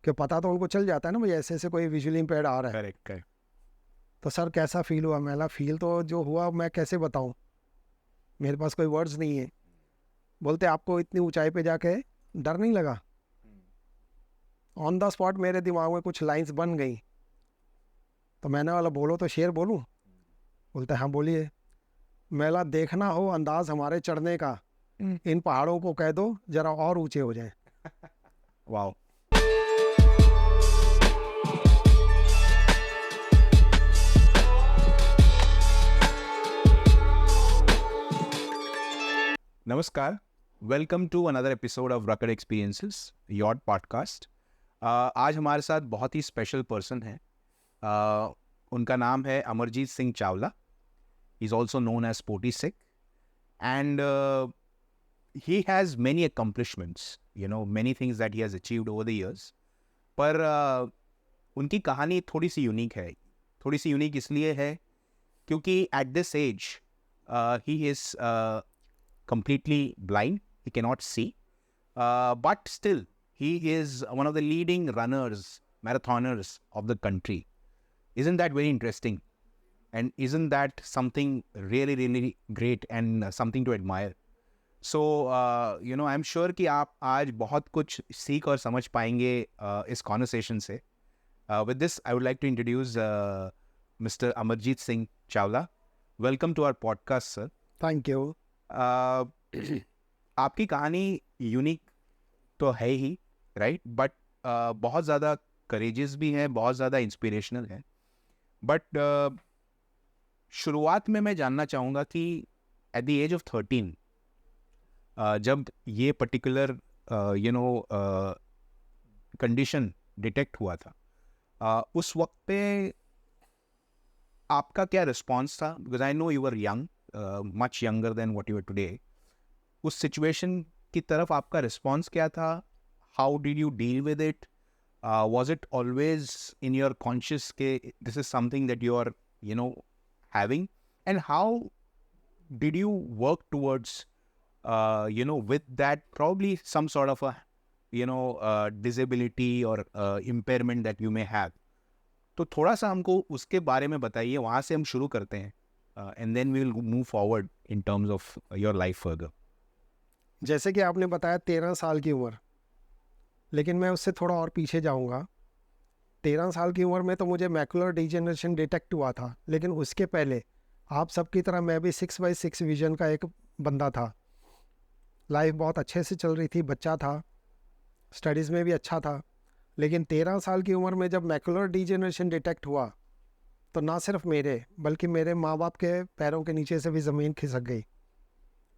कि पता तो उनको चल जाता है ना भाई ऐसे ऐसे कोई विजुअली इम्पेयर्ड आ रहा है। Correct correct. तो सर कैसा फील हुआ? मैं फील तो जो हुआ मैं कैसे बताऊं, मेरे पास कोई वर्ड्स नहीं है। बोलते आपको इतनी ऊंचाई पे जाके डर नहीं लगा? ऑन द स्पॉट मेरे दिमाग में कुछ लाइंस बन गई, तो मैंने वाला बोलो तो शेर बोलूं? बोलते हाँ बोलिए। मेला देखना हो अंदाज हमारे चढ़ने का, इन पहाड़ों को कह दो जरा और ऊंचे हो जाएं। वाओ। नमस्कार, welcome to another episode of रकड़ एक्सपीरियंसेस योर पॉडकास्ट। आज हमारे साथ बहुत ही स्पेशल पर्सन है। उनका नाम है Amarjeet Singh Chawla. He is also known as sporty Sikh and he has many accomplishments, many things that he has achieved over the years. पर उनकी कहानी थोड़ी सी यूनिक है। थोड़ी सी यूनिक इसलिए है क्योंकि at this age he is completely blind. He cannot see, but still he is one of the leading runners, marathoners of the country. Isn't that very interesting? And isn't that something really, really great and something to admire? So I am sure कि आप आज बहुत कुछ सीख और समझ पाएंगे इस कॉन्वर्सेशन से। With this I would like to introduce mister Amarjeet Singh Chawla. Welcome to our podcast sir. Thank you. आपकी कहानी यूनिक तो है ही, राइट, बट बहुत ज़्यादा करेजियस भी है, बहुत ज़्यादा इंस्पिरेशनल है। बट शुरुआत में मैं जानना चाहूँगा कि एट द एज ऑफ 13 जब ये पर्टिकुलर कंडीशन डिटेक्ट हुआ था, उस वक्त पे आपका क्या रिस्पॉन्स था? Because I know you were young, much younger than what you are today. उस सिचुएशन की तरफ आपका रिस्पॉन्स क्या था? How did you deal with it? Was it always in your conscious के this is something that you are having, and how did you work towards with that probably some sort of a disability or impairment that you may have? तो थोड़ा सा हमको उसके बारे में बताइए, वहाँ से हम शुरू करते हैं and then we will move forward in terms of your life further. जैसे कि आपने बताया 13 साल की उम्र, लेकिन मैं उससे थोड़ा और पीछे जाऊंगा। 13 साल की उम्र में तो मुझे मैकुलर डिजेनरेशन डिटेक्ट हुआ था, लेकिन उसके पहले आप सबकी तरह मैं भी 6/6 विजन का एक बंदा था। लाइफ बहुत अच्छे से चल रही थी, बच्चा था, स्टडीज़ में भी अच्छा था। लेकिन 13 साल की उम्र में जब मैकुलर डिजेनरेशन डिटेक्ट हुआ तो ना सिर्फ मेरे बल्कि मेरे माँ बाप के पैरों के नीचे से भी ज़मीन खिसक गई।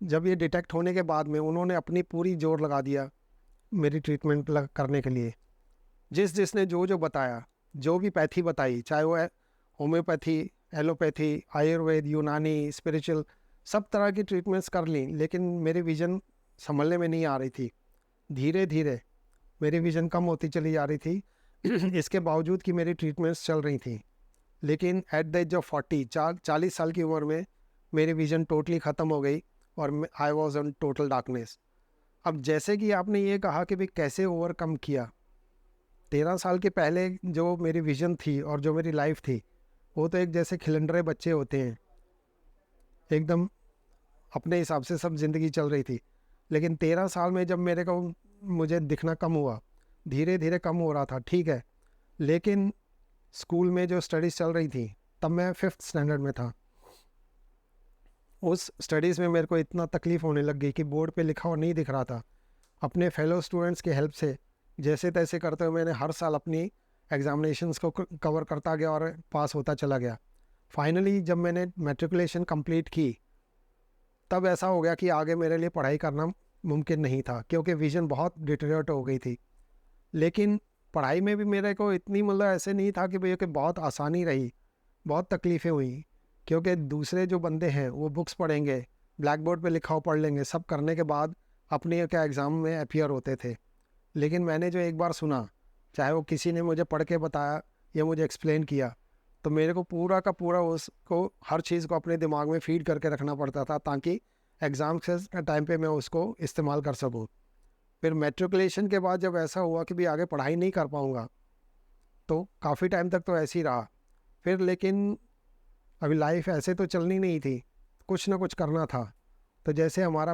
जब ये डिटेक्ट होने के बाद में उन्होंने अपनी पूरी जोर लगा दिया मेरी ट्रीटमेंट करने के लिए। जिसने जो बताया, जो भी पैथी बताई, चाहे वो होम्योपैथी, एलोपैथी, आयुर्वेद, यूनानी, स्पिरिचुअल, सब तरह की ट्रीटमेंट्स कर ली, लेकिन मेरी विज़न संभलने में नहीं आ रही थी। धीरे धीरे मेरी विज़न कम होती चली जा रही थी इसके बावजूद कि मेरी ट्रीटमेंट्स चल रही थी। लेकिन एट द एज ऑफ 40 साल की उम्र में मेरी विज़न टोटली ख़त्म हो गई और I was on total darkness. अब जैसे कि आपने ये कहा कि भाई कैसे ओवरकम किया, 13 साल के पहले जो मेरी विज़न थी और जो मेरी लाइफ थी वो तो एक जैसे खिलंडरे बच्चे होते हैं, एकदम अपने हिसाब से सब ज़िंदगी चल रही थी। लेकिन 13 साल में जब मुझे दिखना कम हुआ, धीरे धीरे कम हो रहा था, ठीक है, लेकिन स्कूल में जो स्टडीज़ चल रही थी तब मैं 5th स्टैंडर्ड में था। उस स्टडीज़ में मेरे को इतना तकलीफ़ होने लग गई कि बोर्ड पे लिखा हुआ नहीं दिख रहा था। अपने फेलो स्टूडेंट्स की हेल्प से जैसे तैसे करते हुए मैंने हर साल अपनी एग्ज़ामिनेशंस को कवर करता गया और पास होता चला गया। फाइनली जब मैंने मैट्रिकुलेशन कंप्लीट की तब ऐसा हो गया कि आगे मेरे लिए पढ़ाई करना मुमकिन नहीं था, क्योंकि विज़न बहुत डिटेरियोरेट हो गई थी। लेकिन पढ़ाई में भी मेरे को इतनी मतलब ऐसे नहीं था कि भैया कि बहुत आसानी रही, बहुत तकलीफ़ें हुई, क्योंकि दूसरे जो बंदे हैं वो बुक्स पढ़ेंगे, ब्लैक बोर्ड पे लिखा हुआ पढ़ लेंगे, सब करने के बाद अपने क्या एग्ज़ाम में अपीयर होते थे। लेकिन मैंने जो एक बार सुना, चाहे वो किसी ने मुझे पढ़ के बताया या मुझे एक्सप्लेन किया, तो मेरे को पूरा का पूरा उसको हर चीज़ को अपने दिमाग में फीड करके रखना पड़ता था ताकि एग्ज़ाम के टाइम पे मैं उसको इस्तेमाल कर सकूँ। फिर मैट्रिकुलेशन के बाद जब ऐसा हुआ कि भी आगे पढ़ाई नहीं कर पाऊँगा, तो काफ़ी टाइम तक तो ऐसे ही रहा। फिर लेकिन अभी लाइफ ऐसे तो चलनी नहीं थी, कुछ ना कुछ करना था। तो जैसे हमारा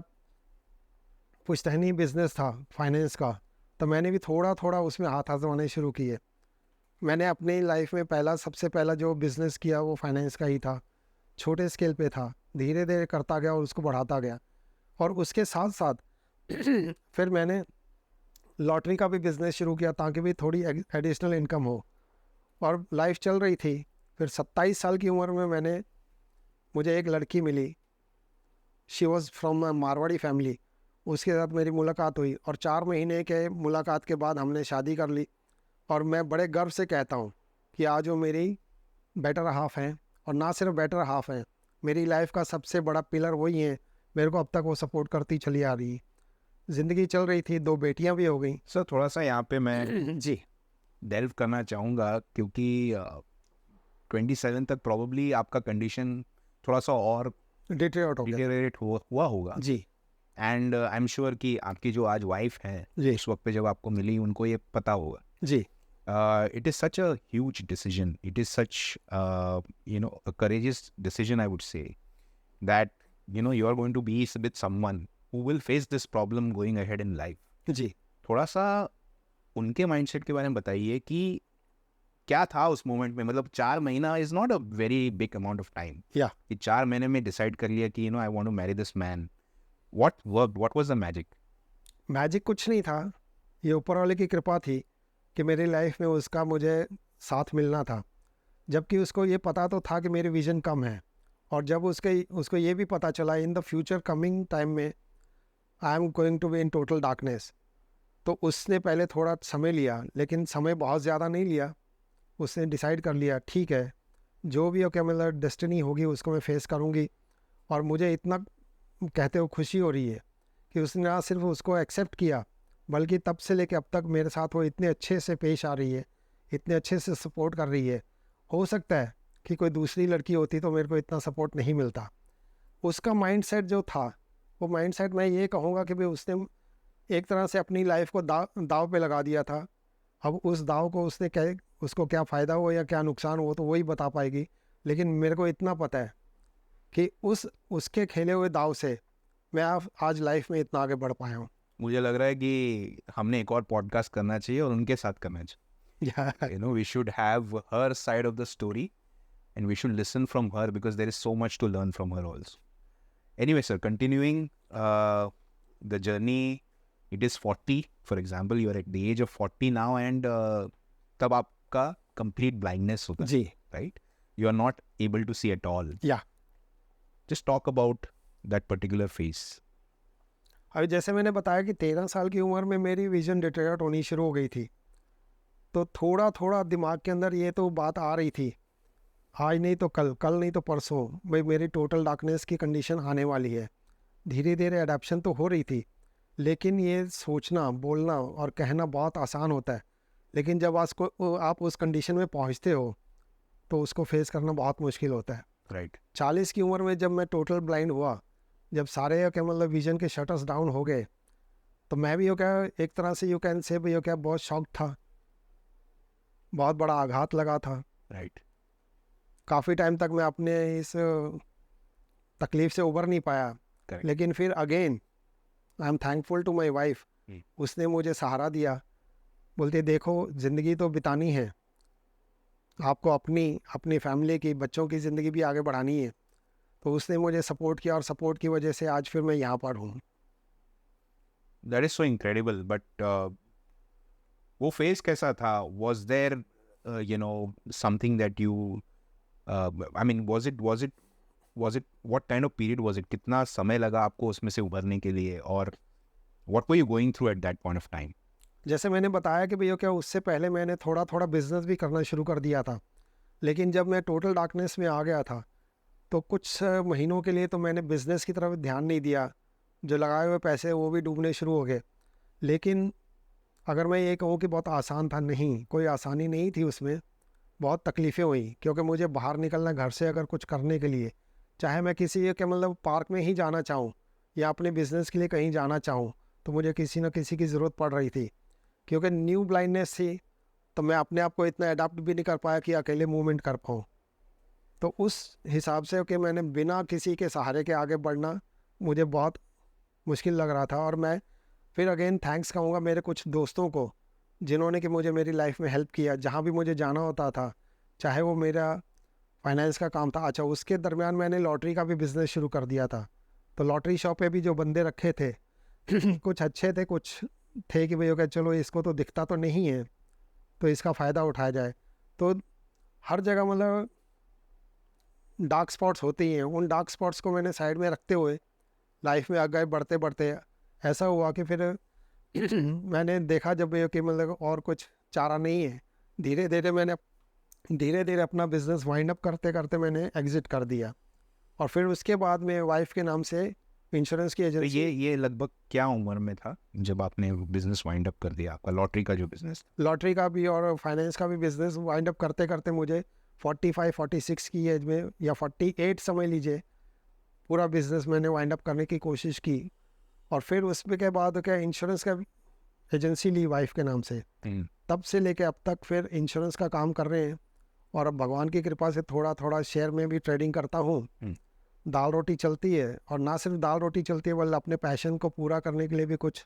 पुश्तैनी बिज़नेस था फाइनेंस का, तो मैंने भी थोड़ा थोड़ा उसमें हाथ आजमाने शुरू किए। मैंने अपनी लाइफ में सबसे पहला जो बिज़नेस किया वो फाइनेंस का ही था। छोटे स्केल पे था, धीरे धीरे करता गया और उसको बढ़ाता गया। और उसके साथ साथ फिर मैंने लॉटरी का भी बिज़नेस शुरू किया ताकि भी थोड़ी एडिशनल इनकम हो, और लाइफ चल रही थी। फिर 27 साल की उम्र में मुझे एक लड़की मिली। She was from Marwari family. उसके साथ मेरी मुलाकात हुई और 4 महीने के मुलाकात के बाद हमने शादी कर ली। और मैं बड़े गर्व से कहता हूँ कि आज वो मेरी बेटर हाफ़ हैं, और ना सिर्फ बेटर हाफ़ हैं, मेरी लाइफ का सबसे बड़ा पिलर वही हैं। मेरे को अब तक वो सपोर्ट करती चली आ रही है। ज़िंदगी चल रही थी, 2 बेटियां भी हो गई। सर थोड़ा सा यहाँ पे मैं जी, डेल्व करना चाहूँगा, क्योंकि 27 तक प्रॉब्ली आपका कंडीशन थोड़ा सा और डिटेरियोरेट हो गया। डिटेरियोरेट हुआ होगा। जी, एंड आई एम श्योर कि आपकी जो आज वाइफ है, जी, उस वक्त पे जब आपको मिली उनको ये पता होगा। जी, It is such a huge decision. It is such a courageous decision, I would say, that you are going to be with someone who will face this problem going ahead in life. जी। थोड़ा सा उनके mindset के बारे में बताइए कि क्या था उस मोमेंट में। मतलब 4 महीना is not a very big amount of time. या कि 4 महीने में डिसाइड कर लिया कि I want to marry this man. What was the magic? Magic कुछ नहीं था, ये ऊपर वाले की कृपा थी कि मेरी लाइफ में उसका मुझे साथ मिलना था। जबकि उसको ये पता तो था कि मेरी विज़न कम है, और जब उसको ये भी पता चला in the future coming time में I am going to be in total darkness, तो उसने पहले थोड़ा समय लिया, लेकिन समय बहुत ज़्यादा नहीं लिया। उसने डिसाइड कर लिया, ठीक है, जो भी हो क्या मतलब डेस्टिनी होगी उसको मैं फेस करूँगी। और मुझे इतना कहते हुए खुशी हो रही है कि उसने ना सिर्फ उसको एक्सेप्ट किया, बल्कि तब से लेके अब तक मेरे साथ वो इतने अच्छे से पेश आ रही है, इतने अच्छे से सपोर्ट कर रही है। हो सकता है कि कोई दूसरी लड़की होती तो मेरे को इतना सपोर्ट नहीं मिलता। उसका माइंडसेट जो था, वो माइंडसेट मैं ये कहूँगा कि भाई उसने एक तरह से अपनी लाइफ को दाव पे लगा दिया था। अब उस दाव को उसको क्या फ़ायदा हो या क्या नुकसान हो तो वही बता पाएगी। लेकिन मेरे को इतना पता है कि उसके खेले हुए दाव से मैं आज लाइफ में इतना आगे बढ़ पाया हूँ। मुझे लग रहा है कि हमने एक और पॉडकास्ट करना चाहिए और उनके साथ करना चाहिए। We should have her side of the story and we should listen from her because there is so much to learn from her also. Anyway, sir, continuing the journey, it is 40, for example, you are at the age of 40 now, and तब आपका complete blindness होता है, जी, right? You are not able to see at all. या Just talk about that particular phase. अभी जैसे मैंने बताया कि 13 साल की उम्र में मेरी विजन डिटेरियोरेट होनी शुरू हो गई थी, तो थोड़ा थोड़ा दिमाग के अंदर ये तो बात आ रही थी, आज नहीं तो कल, कल नहीं तो परसों भाई मेरी टोटल डार्कनेस की कंडीशन आने वाली है। धीरे धीरे अडेप्शन तो हो रही थी, लेकिन ये सोचना, बोलना और कहना बहुत आसान होता है, लेकिन जब आप उस कंडीशन में पहुंचते हो तो उसको फेस करना बहुत मुश्किल होता है। Right. 40 की उम्र में जब मैं टोटल ब्लाइंड हुआ, जब सारे क्या मतलब विजन के शटर्स डाउन हो गए, तो मैं भी एक तरह से यू कैन से भी बहुत शॉक था, बहुत बड़ा आघात लगा था। Right. काफ़ी टाइम तक मैं अपने इस तकलीफ से उबर नहीं पाया। Correct. लेकिन फिर again I am thankful to my wife. उसने मुझे सहारा दिया, बोलते देखो ज़िंदगी तो बितानी है, आपको अपनी फैमिली की, बच्चों की ज़िंदगी भी आगे बढ़ानी है। तो उसने मुझे सपोर्ट किया, और सपोर्ट की वजह से आज फिर मैं यहाँ पर हूँ। That is so incredible. But वो फेज कैसा था? Was there something that you I mean was it what kind of period was it? कितना समय लगा आपको उसमें से उभरने के लिए, और what were you going through at that point of time? जैसे मैंने बताया कि भैया क्या उससे पहले मैंने थोड़ा थोड़ा बिजनेस भी करना शुरू कर दिया था, लेकिन जब मैं टोटल डार्कनेस में आ गया था तो कुछ महीनों के लिए तो मैंने बिज़नेस की तरफ ध्यान नहीं दिया। जो लगाए हुए पैसे वो भी डूबने शुरू हो गए। लेकिन अगर मैं ये कहूँ कि बहुत आसान था, नहीं, कोई आसानी नहीं थी उसमें। बहुत तकलीफ़ें हुई, क्योंकि मुझे बाहर निकलना घर से अगर कुछ करने के लिए, चाहे मैं किसी के मतलब पार्क में ही जाना चाहूँ या अपने बिज़नेस के लिए कहीं जाना चाहूँ, तो मुझे किसी न किसी की ज़रूरत पड़ रही थी, क्योंकि न्यू ब्लाइंडनेस थी, तो मैं अपने आप को इतना अडाप्ट भी नहीं कर पाया कि अकेले मूवमेंट कर पाऊँ। तो उस हिसाब से कि मैंने बिना किसी के सहारे के आगे बढ़ना मुझे बहुत मुश्किल लग रहा था। और मैं फिर अगेन थैंक्स कहूँगा मेरे कुछ दोस्तों को, जिन्होंने कि मुझे मेरी लाइफ में हेल्प किया जहाँ भी मुझे जाना होता था, चाहे वो मेरा फाइनेंस का काम था। अच्छा, उसके दरमियान मैंने लॉटरी का भी बिज़नेस शुरू कर दिया था। तो लॉटरी शॉप पे भी जो बंदे रखे थे कुछ अच्छे थे, कुछ थे कि भई ओके चलो इसको तो दिखता तो नहीं है, तो इसका फ़ायदा उठाया जाए। तो हर जगह मतलब डार्क स्पॉट्स होते ही हैं, उन डार्क स्पॉट्स को मैंने साइड में रखते हुए लाइफ में आगे बढ़ते बढ़ते ऐसा हुआ कि फिर मैंने देखा जब ये कि मतलब और कुछ चारा नहीं है, धीरे धीरे अपना बिजनेस वाइंड अप करते करते मैंने एग्जिट कर दिया। और फिर उसके बाद में वाइफ के नाम से इंश्योरेंस की तो एजेंसी। ये लगभग क्या उम्र में था जब आपने बिजनेस वाइंड अप कर दिया, आपका लॉटरी का जो बिजनेस? लॉटरी का भी और फाइनेंस का भी बिजनेस वाइंड अप करते करते मुझे 45-46 की एज में या 48 समझ लीजिए, पूरा बिजनेस मैंने वाइंड अप करने की कोशिश की। और फिर उसमें के बाद क्या इंश्योरेंस का एजेंसी ली वाइफ के नाम से, तब से लेके अब तक फिर इंश्योरेंस का काम कर रहे हैं। और अब भगवान की कृपा से थोड़ा थोड़ा शेयर में भी ट्रेडिंग करता हूँ। दाल रोटी चलती है, और ना सिर्फ दाल रोटी चलती है बल्कि अपने पैशन को पूरा करने के लिए भी कुछ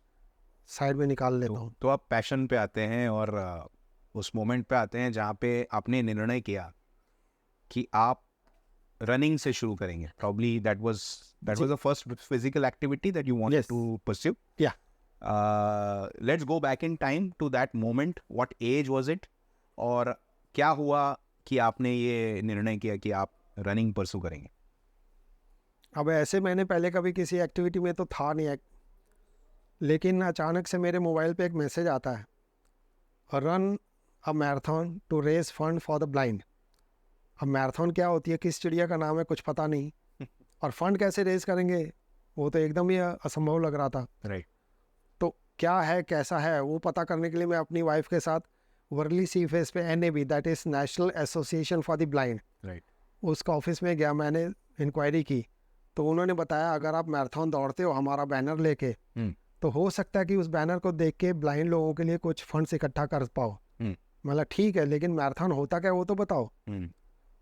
साइड में निकाल लेता हूँ। तो आप पैशन पे आते हैं और उस मोमेंट पे आते हैं जहाँ पे आपने निर्णय किया कि आप रनिंग से शुरू करेंगे। Probably that was the first physical activity that you wanted Yes. to pursue. Yeah. Let's go back in time to that moment. What age was it? और क्या हुआ कि आपने ये निर्णय किया कि आप रनिंग परसू करेंगे? अब ऐसे मैंने पहले कभी किसी एक्टिविटी में तो था नहीं, लेकिन अचानक से मेरे मोबाइल पे एक मैसेज आता है, run a marathon to raise fund for the blind. अब मैराथन क्या होती है, किस चिड़िया का नाम है, कुछ पता नहीं, और फंड कैसे रेज करेंगे वो तो एकदम ही असंभव लग रहा था। राइट। तो क्या है कैसा है वो पता करने के लिए मैं अपनी वाइफ के साथ वर्ली सी फेस पे NAB, that is national association for the blind, right. उसका ऑफिस में गया। मैंने इंक्वायरी की, तो उन्होंने बताया अगर आप मैराथन दौड़ते हो हमारा बैनर लेके, तो हो सकता है कि उस बैनर को देख के ब्लाइंड लोगों के लिए कुछ फंड्स इकट्ठा कर पाओ। मतलब ठीक है, लेकिन मैराथन होता क्या वो तो बताओ।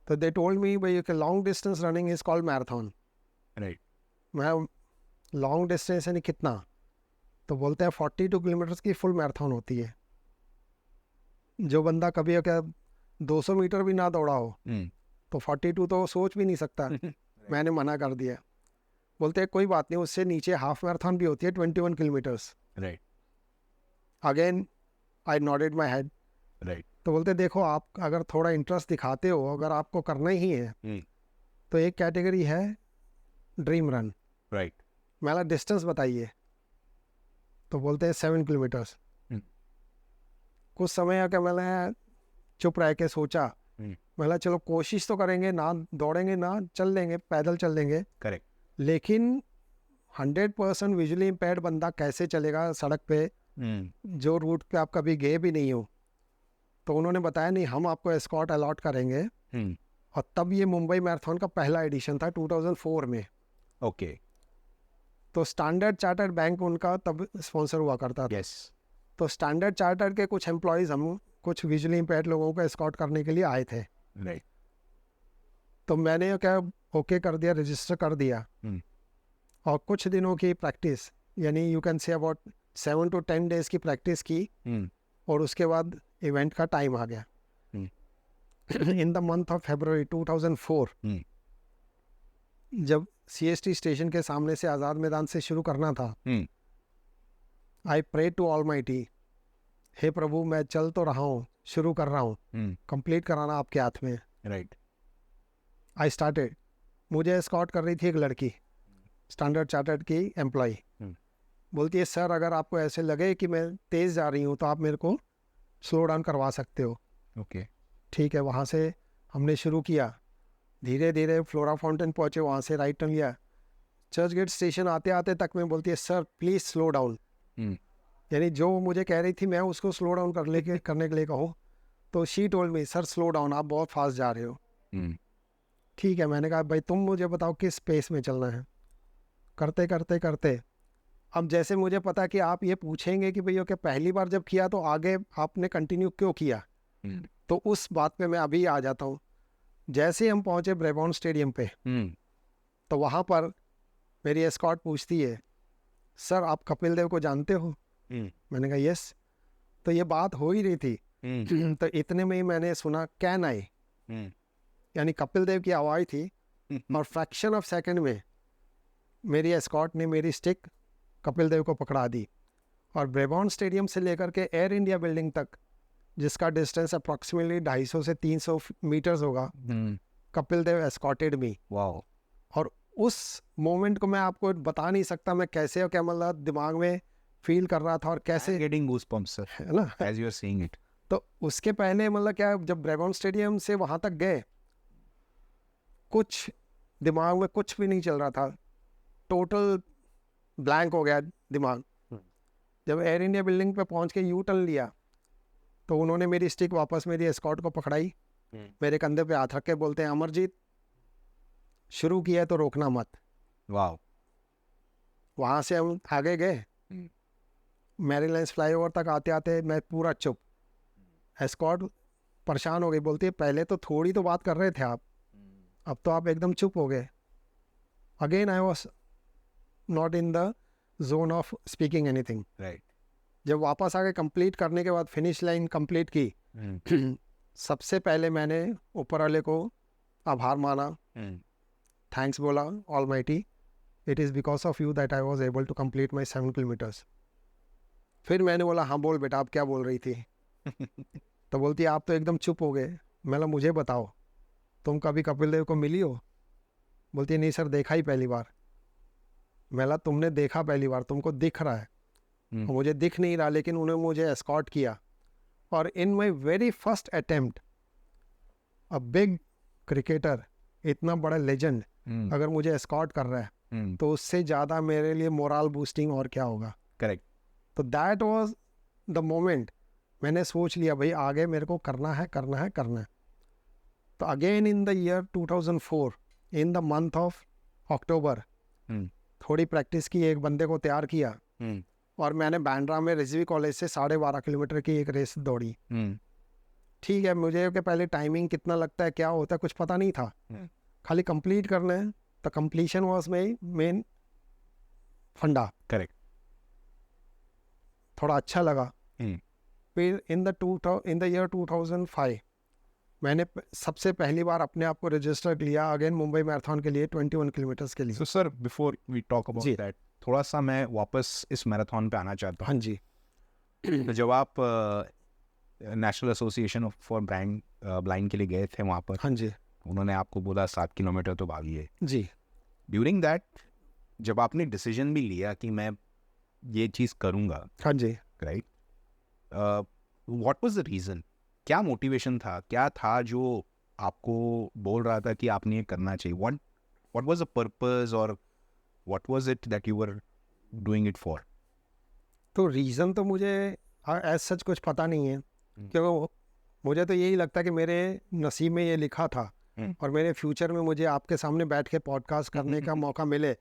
तो दे टोल्ड मी भाई long distance running is called marathon. Right. मैं लॉन्ग डिस्टेंस यानी कितना, तो बोलते हैं 42 किलोमीटर्स की फुल मैराथन होती है। जो बंदा कभी क्या 200 मीटर भी ना दौड़ा हो तो 42 तो सोच भी नहीं सकता। मैंने मना कर दिया, बोलते हैं कोई बात नहीं, उससे नीचे हाफ मैराथन भी होती है 21 kilometres. Right. Again I nodded my head. Right. तो बोलते देखो आप अगर थोड़ा इंटरेस्ट दिखाते हो, अगर आपको करना ही है तो एक कैटेगरी है ड्रीम रन। राइट। मेरा डिस्टेंस बताइए, तो बोलते हैं 7 किलोमीटर्स। कुछ समय आके मैंने चुप रह के सोचा, मैंने चलो कोशिश तो करेंगे, ना दौड़ेंगे ना चल लेंगे, पैदल चल लेंगे। करेक्ट। लेकिन 100% विजुअली इम्पेयर्ड बंदा कैसे चलेगा सड़क पे, जो रूट पे आप कभी गए भी नहीं हो। तो उन्होंने बताया नहीं, हम आपको एस्कॉर्ट अलॉट करेंगे। और तब ये मुंबई मैराथन का पहला एडिशन था 2004 में। ओके। तो स्टैंडर्ड चार्टर्ड बैंक उनका तब स्पॉन्सर हुआ करता था। यस। तो स्टैंडर्ड चार्टर्ड के कुछ एम्प्लॉयज़ हम कुछ विजुअली इम्पेयर्ड लोगों को एस्कॉर्ट करने के लिए आए थे। राइट। तो मैंने क्या ओके कर दिया, रजिस्टर कर दिया। और कुछ दिनों की प्रैक्टिस, यानी you can say about 7 to 10 days की प्रैक्टिस की। और उसके बाद इवेंट का टाइम आ गया। In the month of February 2004 जब CST स्टेशन के सामने से आज़ाद मैदान से शुरू करना था, आई प्रे टू ऑलमाइटी, हे प्रभु मैं चल तो रहा हूँ, शुरू कर रहा हूँ, कंप्लीट कराना आपके हाथ में। राइट। I started. मुझे एस्कॉर्ट कर रही थी एक लड़की, स्टैंडर्ड चार्टर्ड की एम्प्लॉय। बोलती है सर अगर आपको ऐसे लगे कि मैं तेज़ जा रही हूँ तो आप मेरे को स्लो डाउन करवा सकते हो। ओके। ठीक है, वहाँ से हमने शुरू किया। धीरे धीरे फ्लोरा फाउंटेन पहुँचे, वहाँ से राइट टर्न लिया। चर्च गेट स्टेशन आते आते तक में बोलती है सर प्लीज़ स्लो डाउन। यानी जो मुझे कह रही थी मैं उसको स्लो डाउन करने के लिए कहूँ, तो she told me sir slow down, आप बहुत फास्ट जा रहे हो। ठीक है, मैंने कहा भाई तुम मुझे बताओ किस पेस में चलना है। करते करते करते अब जैसे मुझे पता कि आप ये पूछेंगे कि भैया क्या पहली बार जब किया तो आगे आपने कंटिन्यू क्यों किया, तो उस बात पे मैं अभी आ जाता हूँ। जैसे ही हम पहुँचे ब्रेबॉर्न स्टेडियम पे, तो वहाँ पर मेरी एस्कॉर्ट पूछती है, सर आप कपिल देव को जानते हो? मैंने कहा यस। तो ये बात हो ही रही थी। तो इतने में ही मैंने सुना कैन आई, यानी कपिल देव की आवाज़ थी, और फ्रैक्शन ऑफ सेकंड में मेरी एस्कॉर्ट ने मेरी स्टिक कपिल देव को पकड़ा दी, और ब्रेबॉर्न स्टेडियम से लेकर के एयर इंडिया बिल्डिंग तक, जिसका डिस्टेंस अप्रॉक्सीमेटली 250 से 300 मीटर्स होगा, कपिल देव एस्कॉर्टेड मी। वाओ। और उस मोमेंट को मैं आपको बता नहीं सकता मैं कैसे और क्या मतलब दिमाग में फील कर रहा था और कैसे, गेटिंग गूज़बम्प्स सर, है ना। As you are seeing it. तो उसके पहले मतलब क्या, जब ब्रेबॉर्न स्टेडियम से वहाँ तक गए, कुछ दिमाग में कुछ भी नहीं चल रहा था, टोटल ब्लैंक हो गया दिमाग। जब एयर इंडिया बिल्डिंग पे पहुँच के यू टर्न लिया, तो उन्होंने मेरी स्टिक वापस मेरी एस्कॉर्ट को पकड़ाई, मेरे कंधे पे हाथ रख के बोलते हैं, अमरजीत शुरू किया है तो रोकना मत। वाओ। वहाँ से हम आगे गए, मैरीलैंड फ्लाईओवर तक आते आते मैं पूरा चुप। एस्कॉर्ट परेशान हो गई, बोलती है पहले तो थोड़ी तो बात कर रहे थे आप, अब तो आप एकदम चुप हो गए। Again I was not in the zone of speaking anything. Right. जब वापस आके कंप्लीट करने के बाद फिनिश लाइन कंप्लीट की, सबसे पहले मैंने ऊपर वाले को आभार माना, थैंक्स बोला, almighty, it is because of you that I was able to complete my 7 kilometres. फिर मैंने बोला हाँ बोल बेटा, आप क्या बोल रही थी? तो बोलती है आप तो एकदम चुप हो गए। मैं बोला मुझे बताओ, तुम कभी कपिल देव को मिली हो? बोलती है नहीं सर, देखा ही पहली बार। मैं बोला तुमने देखा पहली बार, तुमको दिख रहा है, और मुझे दिख नहीं रहा, लेकिन उन्होंने मुझे एस्कॉर्ट किया। और in my very first attempt, a big cricketer, इतना बड़ा लेजेंड अगर मुझे एस्कॉर्ट कर रहा है, तो उससे ज़्यादा मेरे लिए मोरल बूस्टिंग और क्या होगा। करेक्ट। तो दैट वाज द मोमेंट, मैंने सोच लिया भाई आगे मेरे को करना है करना है करना है। तो again in the year 2004, in the month of October, थोड़ी प्रैक्टिस की, एक बंदे को तैयार किया, और मैंने बांद्रा में रिजवी कॉलेज से 12.5 किलोमीटर की एक रेस दौड़ी। ठीक है, मुझे कि पहले टाइमिंग कितना लगता है क्या होता है कुछ पता नहीं था, खाली कंप्लीट करना है। तो कंप्लीशन वाज माई मेन फंडा। करेक्ट। थोड़ा अच्छा लगा। फिर इन द ईयर 2005 मैंने सबसे पहली बार अपने आप को रजिस्टर किया अगेन मुंबई मैराथन के लिए, 21 किलोमीटर्स के लिए। So sir, before we talk about G. That, थोड़ा सा मैं वापस इस मैराथन पे आना चाहता हूँ। हाँ जी। तो जब आप नेशनल एसोसिएशन फॉर ब्लाइंड के लिए गए थे वहाँ पर, हाँ जी। उन्होंने आपको बोला 7 किलोमीटर तो भागिए। जी। ड्यूरिंग दैट, जब आपने डिसीजन भी लिया कि मैं ये चीज़ करूँगा, हाँ जी। Right, what was the reason? क्या मोटिवेशन था, क्या था जो आपको बोल रहा था कि आपने ये करना चाहिए? व्हाट वाज द पर्पस, और what was it that you were doing it for? तो रीज़न तो मुझे एज सच कुछ पता नहीं है, क्योंकि मुझे तो यही लगता है कि मेरे नसीब में ये लिखा था, और मेरे फ्यूचर में मुझे आपके सामने बैठ के पॉडकास्ट करने का मौका मिले,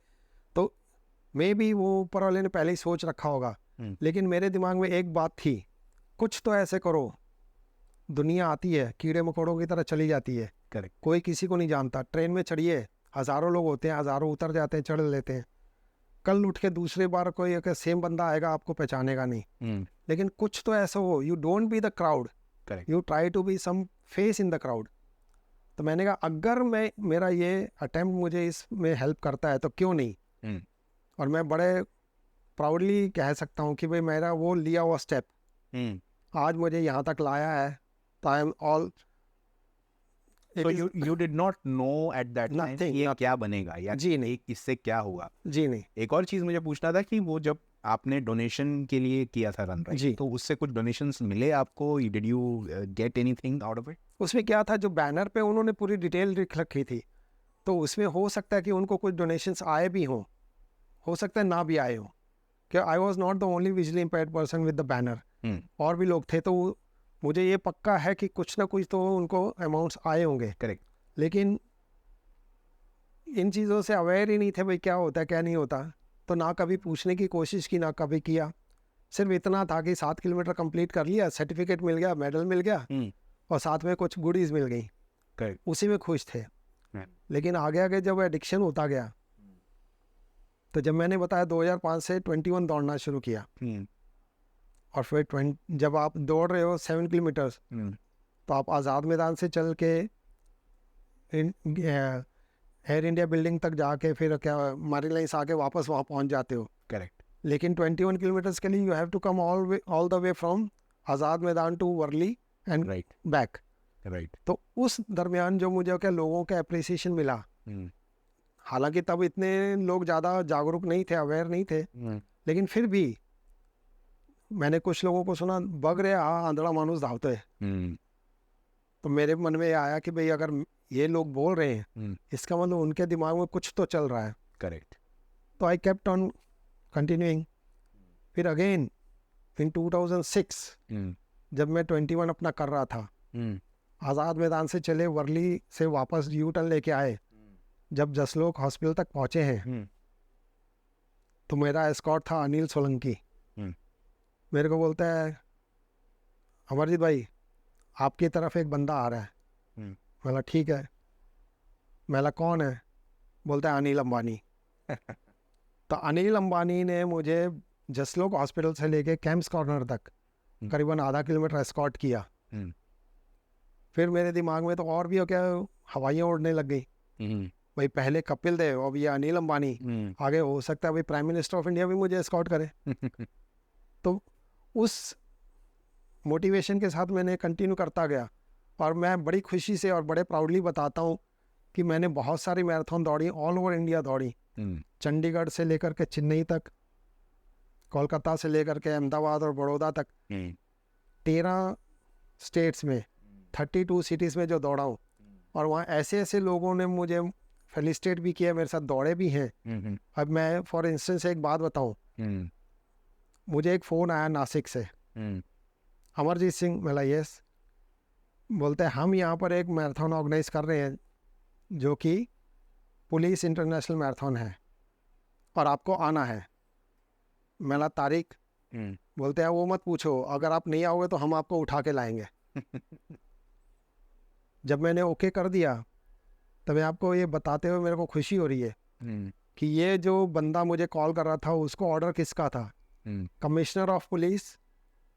तो मे बी वो ऊपर वाले ने पहले ही सोच रखा होगा। लेकिन मेरे दिमाग में एक बात थी, कुछ तो ऐसे करो, दुनिया आती है कीड़े मकोड़ों की तरह चली जाती है, करेक्ट। कोई किसी को नहीं जानता। ट्रेन में चढ़िए, हज़ारों लोग होते हैं, हज़ारों उतर जाते हैं, चढ़ लेते हैं, कल उठ के दूसरी बार कोई एक सेम बंदा आएगा, आपको पहचानेगा नहीं। लेकिन कुछ तो ऐसा हो, you don't be the crowd, correct. You try to be some face in the crowd. तो मैंने कहा अगर मेरा ये अटेम्प्ट मुझे इसमें हेल्प करता है तो क्यों नहीं। और मैं बड़े प्राउडली कह सकता हूँ कि भाई मेरा वो लिया हुआ स्टेप आज मुझे यहाँ तक लाया है। तो I am all, So you did not know at that time Nothing, ये nothing. क्या बनेगा या जी नहीं। इससे क्या होगा। जी नहीं। एक और चीज़ मुझे पूछना था कि वो जब आपने डोनेशन के लिए किया था रन, जी। राइट, तो उससे कुछ डोनेशंस मिले आपको? Did you get anything out of it? उसमें क्या था, जो बैनर पे उन्होंने पूरी डिटेल लिख रखी थी, तो उसमें हो सकता है कि उनको कुछ डोनेशंस आए भी हों, हो सकता है ना भी आए हों, कि I was not the only visually impaired person with the banner, और भी लोग थे। तो मुझे ये पक्का है कि कुछ ना कुछ तो उनको अमाउंट्स आए होंगे। करेक्ट। लेकिन इन चीज़ों से अवेयर ही नहीं थे भाई क्या होता है क्या नहीं होता। तो ना कभी पूछने की कोशिश की, ना कभी किया। सिर्फ इतना था कि 7 किलोमीटर कंप्लीट कर लिया, सर्टिफिकेट मिल गया, मेडल मिल गया और साथ में कुछ गुडीज मिल गई, करेक्ट। उसी में खुश थे। लेकिन आगे आगे जब एडिक्शन होता गया, तो जब मैंने बताया 2005 से 21 दौड़ना शुरू किया, और फिर जब आप दौड़ रहे हो 7 किलोमीटर, तो आप आज़ाद मैदान से चल के एयर इंडिया बिल्डिंग तक जाके फिर क्या मारी लाइन्स आके वापस वहाँ पहुँच जाते हो। करेक्ट। लेकिन 21 किलोमीटर्स के लिए you have to come all the way from Azad Maidan to Worli and right. Back. Right. तो उस दरमियान जो मुझे क्या लोगों का अप्रिसिएशन मिला, हालांकि तब इतने लोग ज़्यादा जागरूक नहीं थे, अवेयर नहीं थे, लेकिन फिर भी मैंने कुछ लोगों को सुना, बग रहे आंधड़ा मानुस धावते है। तो मेरे मन में आया कि भाई अगर ये लोग बोल रहे हैं, इसका मतलब उनके दिमाग में कुछ तो चल रहा है। करेक्ट। तो आई केप्ट ऑन कंटिन्यूइंग। फिर अगेन इन 2006 जब मैं 21 अपना कर रहा था, आज़ाद मैदान से चले वर्ली से वापस यू टर्न लेके आए, जब जसलोक हॉस्पिटल तक पहुंचे हैं, तो मेरा एस्कॉर्ट था अनिल सोलंकी। मेरे को बोलता है, अमरजीत भाई आपकी तरफ एक बंदा आ रहा है। बोला ठीक है। मेरा कौन है? बोलता है अनिल अंबानी। तो अनिल अंबानी ने मुझे जसलोक हॉस्पिटल से लेके कैंप्स कॉर्नर तक करीबन आधा किलोमीटर एस्कॉर्ट किया। फिर मेरे दिमाग में तो और भी हो क्या, हवाइयाँ उड़ने लग गई। भाई पहले कपिल देव, अब ये अनिल अंबानी, आगे हो सकता है भाई प्राइम मिनिस्टर ऑफ इंडिया भी मुझे एस्कॉर्ट करे। तो उस मोटिवेशन के साथ मैंने कंटिन्यू करता गया, और मैं बड़ी खुशी से और बड़े प्राउडली बताता हूँ कि मैंने बहुत सारी मैराथन दौड़ी, ऑल ओवर इंडिया दौड़ी, चंडीगढ़ से लेकर के चेन्नई तक, कोलकाता से लेकर के अहमदाबाद और बड़ौदा तक, 13 स्टेट्स में 32 सिटीज़ में जो दौड़ा हूँ। और वहाँ ऐसे ऐसे लोगों ने मुझे फेलिसिटेट भी किया, मेरे साथ दौड़े भी हैं। अब मैं फॉर इंस्टेंस एक बात बताऊँ, मुझे एक फ़ोन आया नासिक से, अमरजीत सिंह। मैं यस। बोलते हैं हम यहाँ पर एक मैराथन ऑर्गेनाइज कर रहे हैं जो कि पुलिस इंटरनेशनल मैराथन है, और आपको आना है। मेरा तारीख? बोलते हैं वो मत पूछो, अगर आप नहीं आओगे तो हम आपको उठा के लाएंगे। जब मैंने ओके कर दिया, तब मैं आपको ये बताते हुए मेरे को खुशी हो रही है कि ये जो बंदा मुझे कॉल कर रहा था, उसको ऑर्डर किसका था? Commissioner of police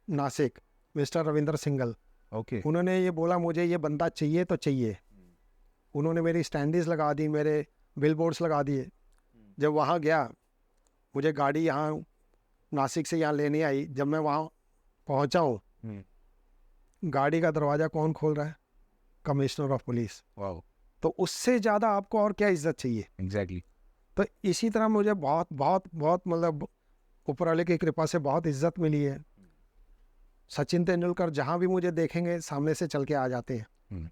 Nashik mister Ravindra Singhal. Okay. उन्होंने ये बोला मुझे ये बंदा चाहिए तो चाहिए। उन्होंने मेरी स्टैंडीज लगा दी, मेरे बिल बोर्ड्स लगा दिए। जब वहाँ गया, मुझे गाड़ी यहाँ नासिक से यहाँ लेने आई। जब मैं वहाँ पहुँचा हूँ, गाड़ी का दरवाज़ा कौन खोल रहा है? Commissioner of police. वाओ। तो उससे ज़्यादा आपको और क्या इज्जत चाहिए? एग्जैक्टली। तो इसी तरह मुझे बहुत बहुत बहुत मतलब ऊपर वाले की कृपा से बहुत इज्जत मिली है। सचिन तेंदुलकर जहाँ भी मुझे देखेंगे सामने से चल के आ जाते हैं।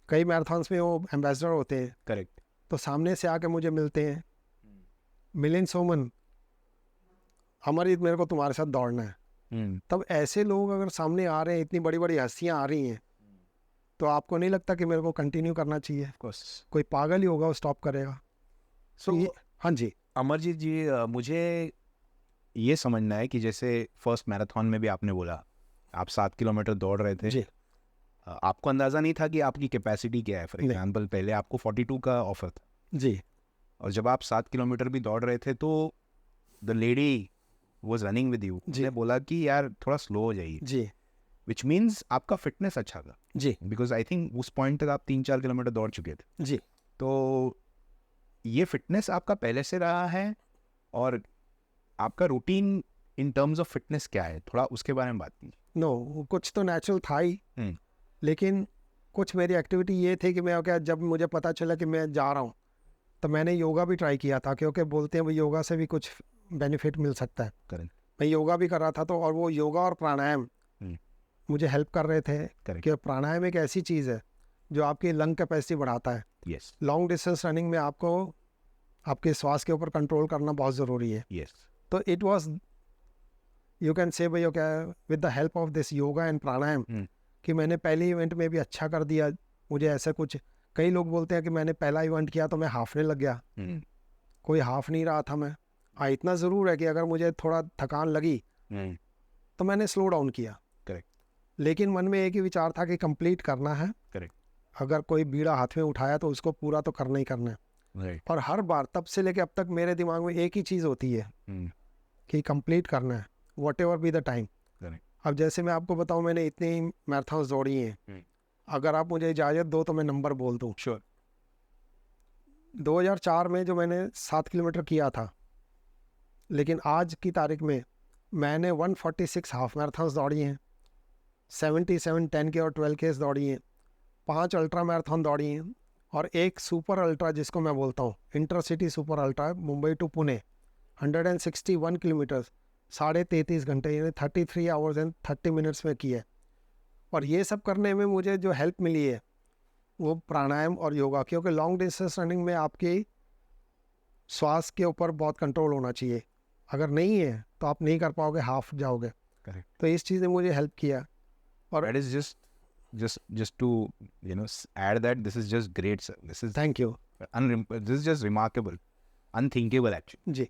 कई मैराथन्स में वो एम्बेसडर होते हैं। करेक्ट। तो सामने से आके मुझे मिलते हैं, मिलिंद सोमन, अमरजीत मेरे को तुम्हारे साथ दौड़ना है। तब ऐसे लोग अगर सामने आ रहे हैं, इतनी बड़ी बड़ी हस्तियाँ आ रही हैं, तो आपको नहीं लगता कि मेरे को कंटिन्यू करना चाहिए? Of course. कोई पागल ही होगा वो स्टॉप करेगा। सो हाँ जी। अमरजीत जी, मुझे ये समझना है कि जैसे फर्स्ट मैराथन में भी आपने बोला आप 7 किलोमीटर दौड़ रहे थे जी। आपको अंदाज़ा नहीं था कि आपकी कैपेसिटी क्या है। फॉर एग्जांपल पहले आपको 42 का ऑफर था जी। और जब आप 7 किलोमीटर भी दौड़ रहे थे तो the lady was running with you, उसने बोला कि यार थोड़ा स्लो हो जाइए जी, विच मीन्स आपका फिटनेस अच्छा था जी, बिकॉज आई थिंक उस पॉइंट तक आप 3-4 किलोमीटर दौड़ चुके थे। जी। तो ये फिटनेस आपका पहले से रहा है और आपका routine in terms of fitness क्या है, थोड़ा उसके बारे में बात कीजिए। नो, कुछ तो नेचुरल था ही, लेकिन कुछ मेरी एक्टिविटी ये थी कि मैं क्या, जब मुझे पता चला कि मैं जा रहा हूँ तो मैंने योगा भी ट्राई किया था, क्योंकि बोलते हैं भाई योगा से भी कुछ बेनिफिट मिल सकता है। करेक्ट। मैं योगा भी कर रहा था, तो और वो योगा और प्राणायाम मुझे हेल्प कर रहे थे। कि प्राणायाम एक ऐसी चीज़ है जो आपकी लंग कैपेसिटी बढ़ाता है। यस। लॉन्ग डिस्टेंस रनिंग में आपको आपके श्वास के ऊपर कंट्रोल करना बहुत ज़रूरी है। यस। तो it was, you can say भाई क्या, with the help of this yoga and pranayama, कि मैंने पहले इवेंट में भी अच्छा कर दिया। मुझे ऐसा कुछ, कई लोग बोलते हैं कि मैंने पहला इवेंट किया तो मैं हाफने लग गया, कोई हाफ नहीं रहा था मैं। हाँ, इतना ज़रूर है कि अगर मुझे थोड़ा थकान लगी तो मैंने स्लो डाउन किया। Correct. लेकिन मन में एक ही विचार था कि कंप्लीट करना है। Correct. अगर कोई बीड़ा हाथ में उठाया तो उसको पूरा तो करना ही करना है। Right. और हर बार तब से लेके अब तक मेरे दिमाग में एक ही चीज़ होती है कि कंप्लीट करना है, what ever be the time. Correct. अब जैसे मैं आपको बताऊं, मैंने इतनी मैराथन्स दौड़ी हैं। अगर आप मुझे इजाज़त दो तो मैं नंबर बोल दूं। Sure. 2004 में जो मैंने 7 किलोमीटर किया था, लेकिन आज की तारीख में मैंने 146 हाफ मैराथन्स दौड़ी हैं, 77 10 के और 12 केस दौड़ी हैं, 5 अल्ट्रा मैराथन दौड़ी हैं और एक सुपर अल्ट्रा जिसको मैं बोलता हूँ intercity super ultra, Mumbai to Pune 161 kilometre 33.5 घंटे यानी 33 आवर्स एंड 30 मिनट्स में की है। और ये सब करने में मुझे जो हेल्प मिली है वो प्राणायाम और योगा, क्योंकि लॉन्ग डिस्टेंस रनिंग में आपकी श्वास के ऊपर बहुत कंट्रोल होना चाहिए। अगर नहीं है तो आप नहीं कर पाओगे, हाफ जाओगे। Correct. तो इस चीज़ ने मुझे हेल्प किया। और That is just to add that this is just great, sir. This is thank you this is just remarkable, unthinkable actually. जी।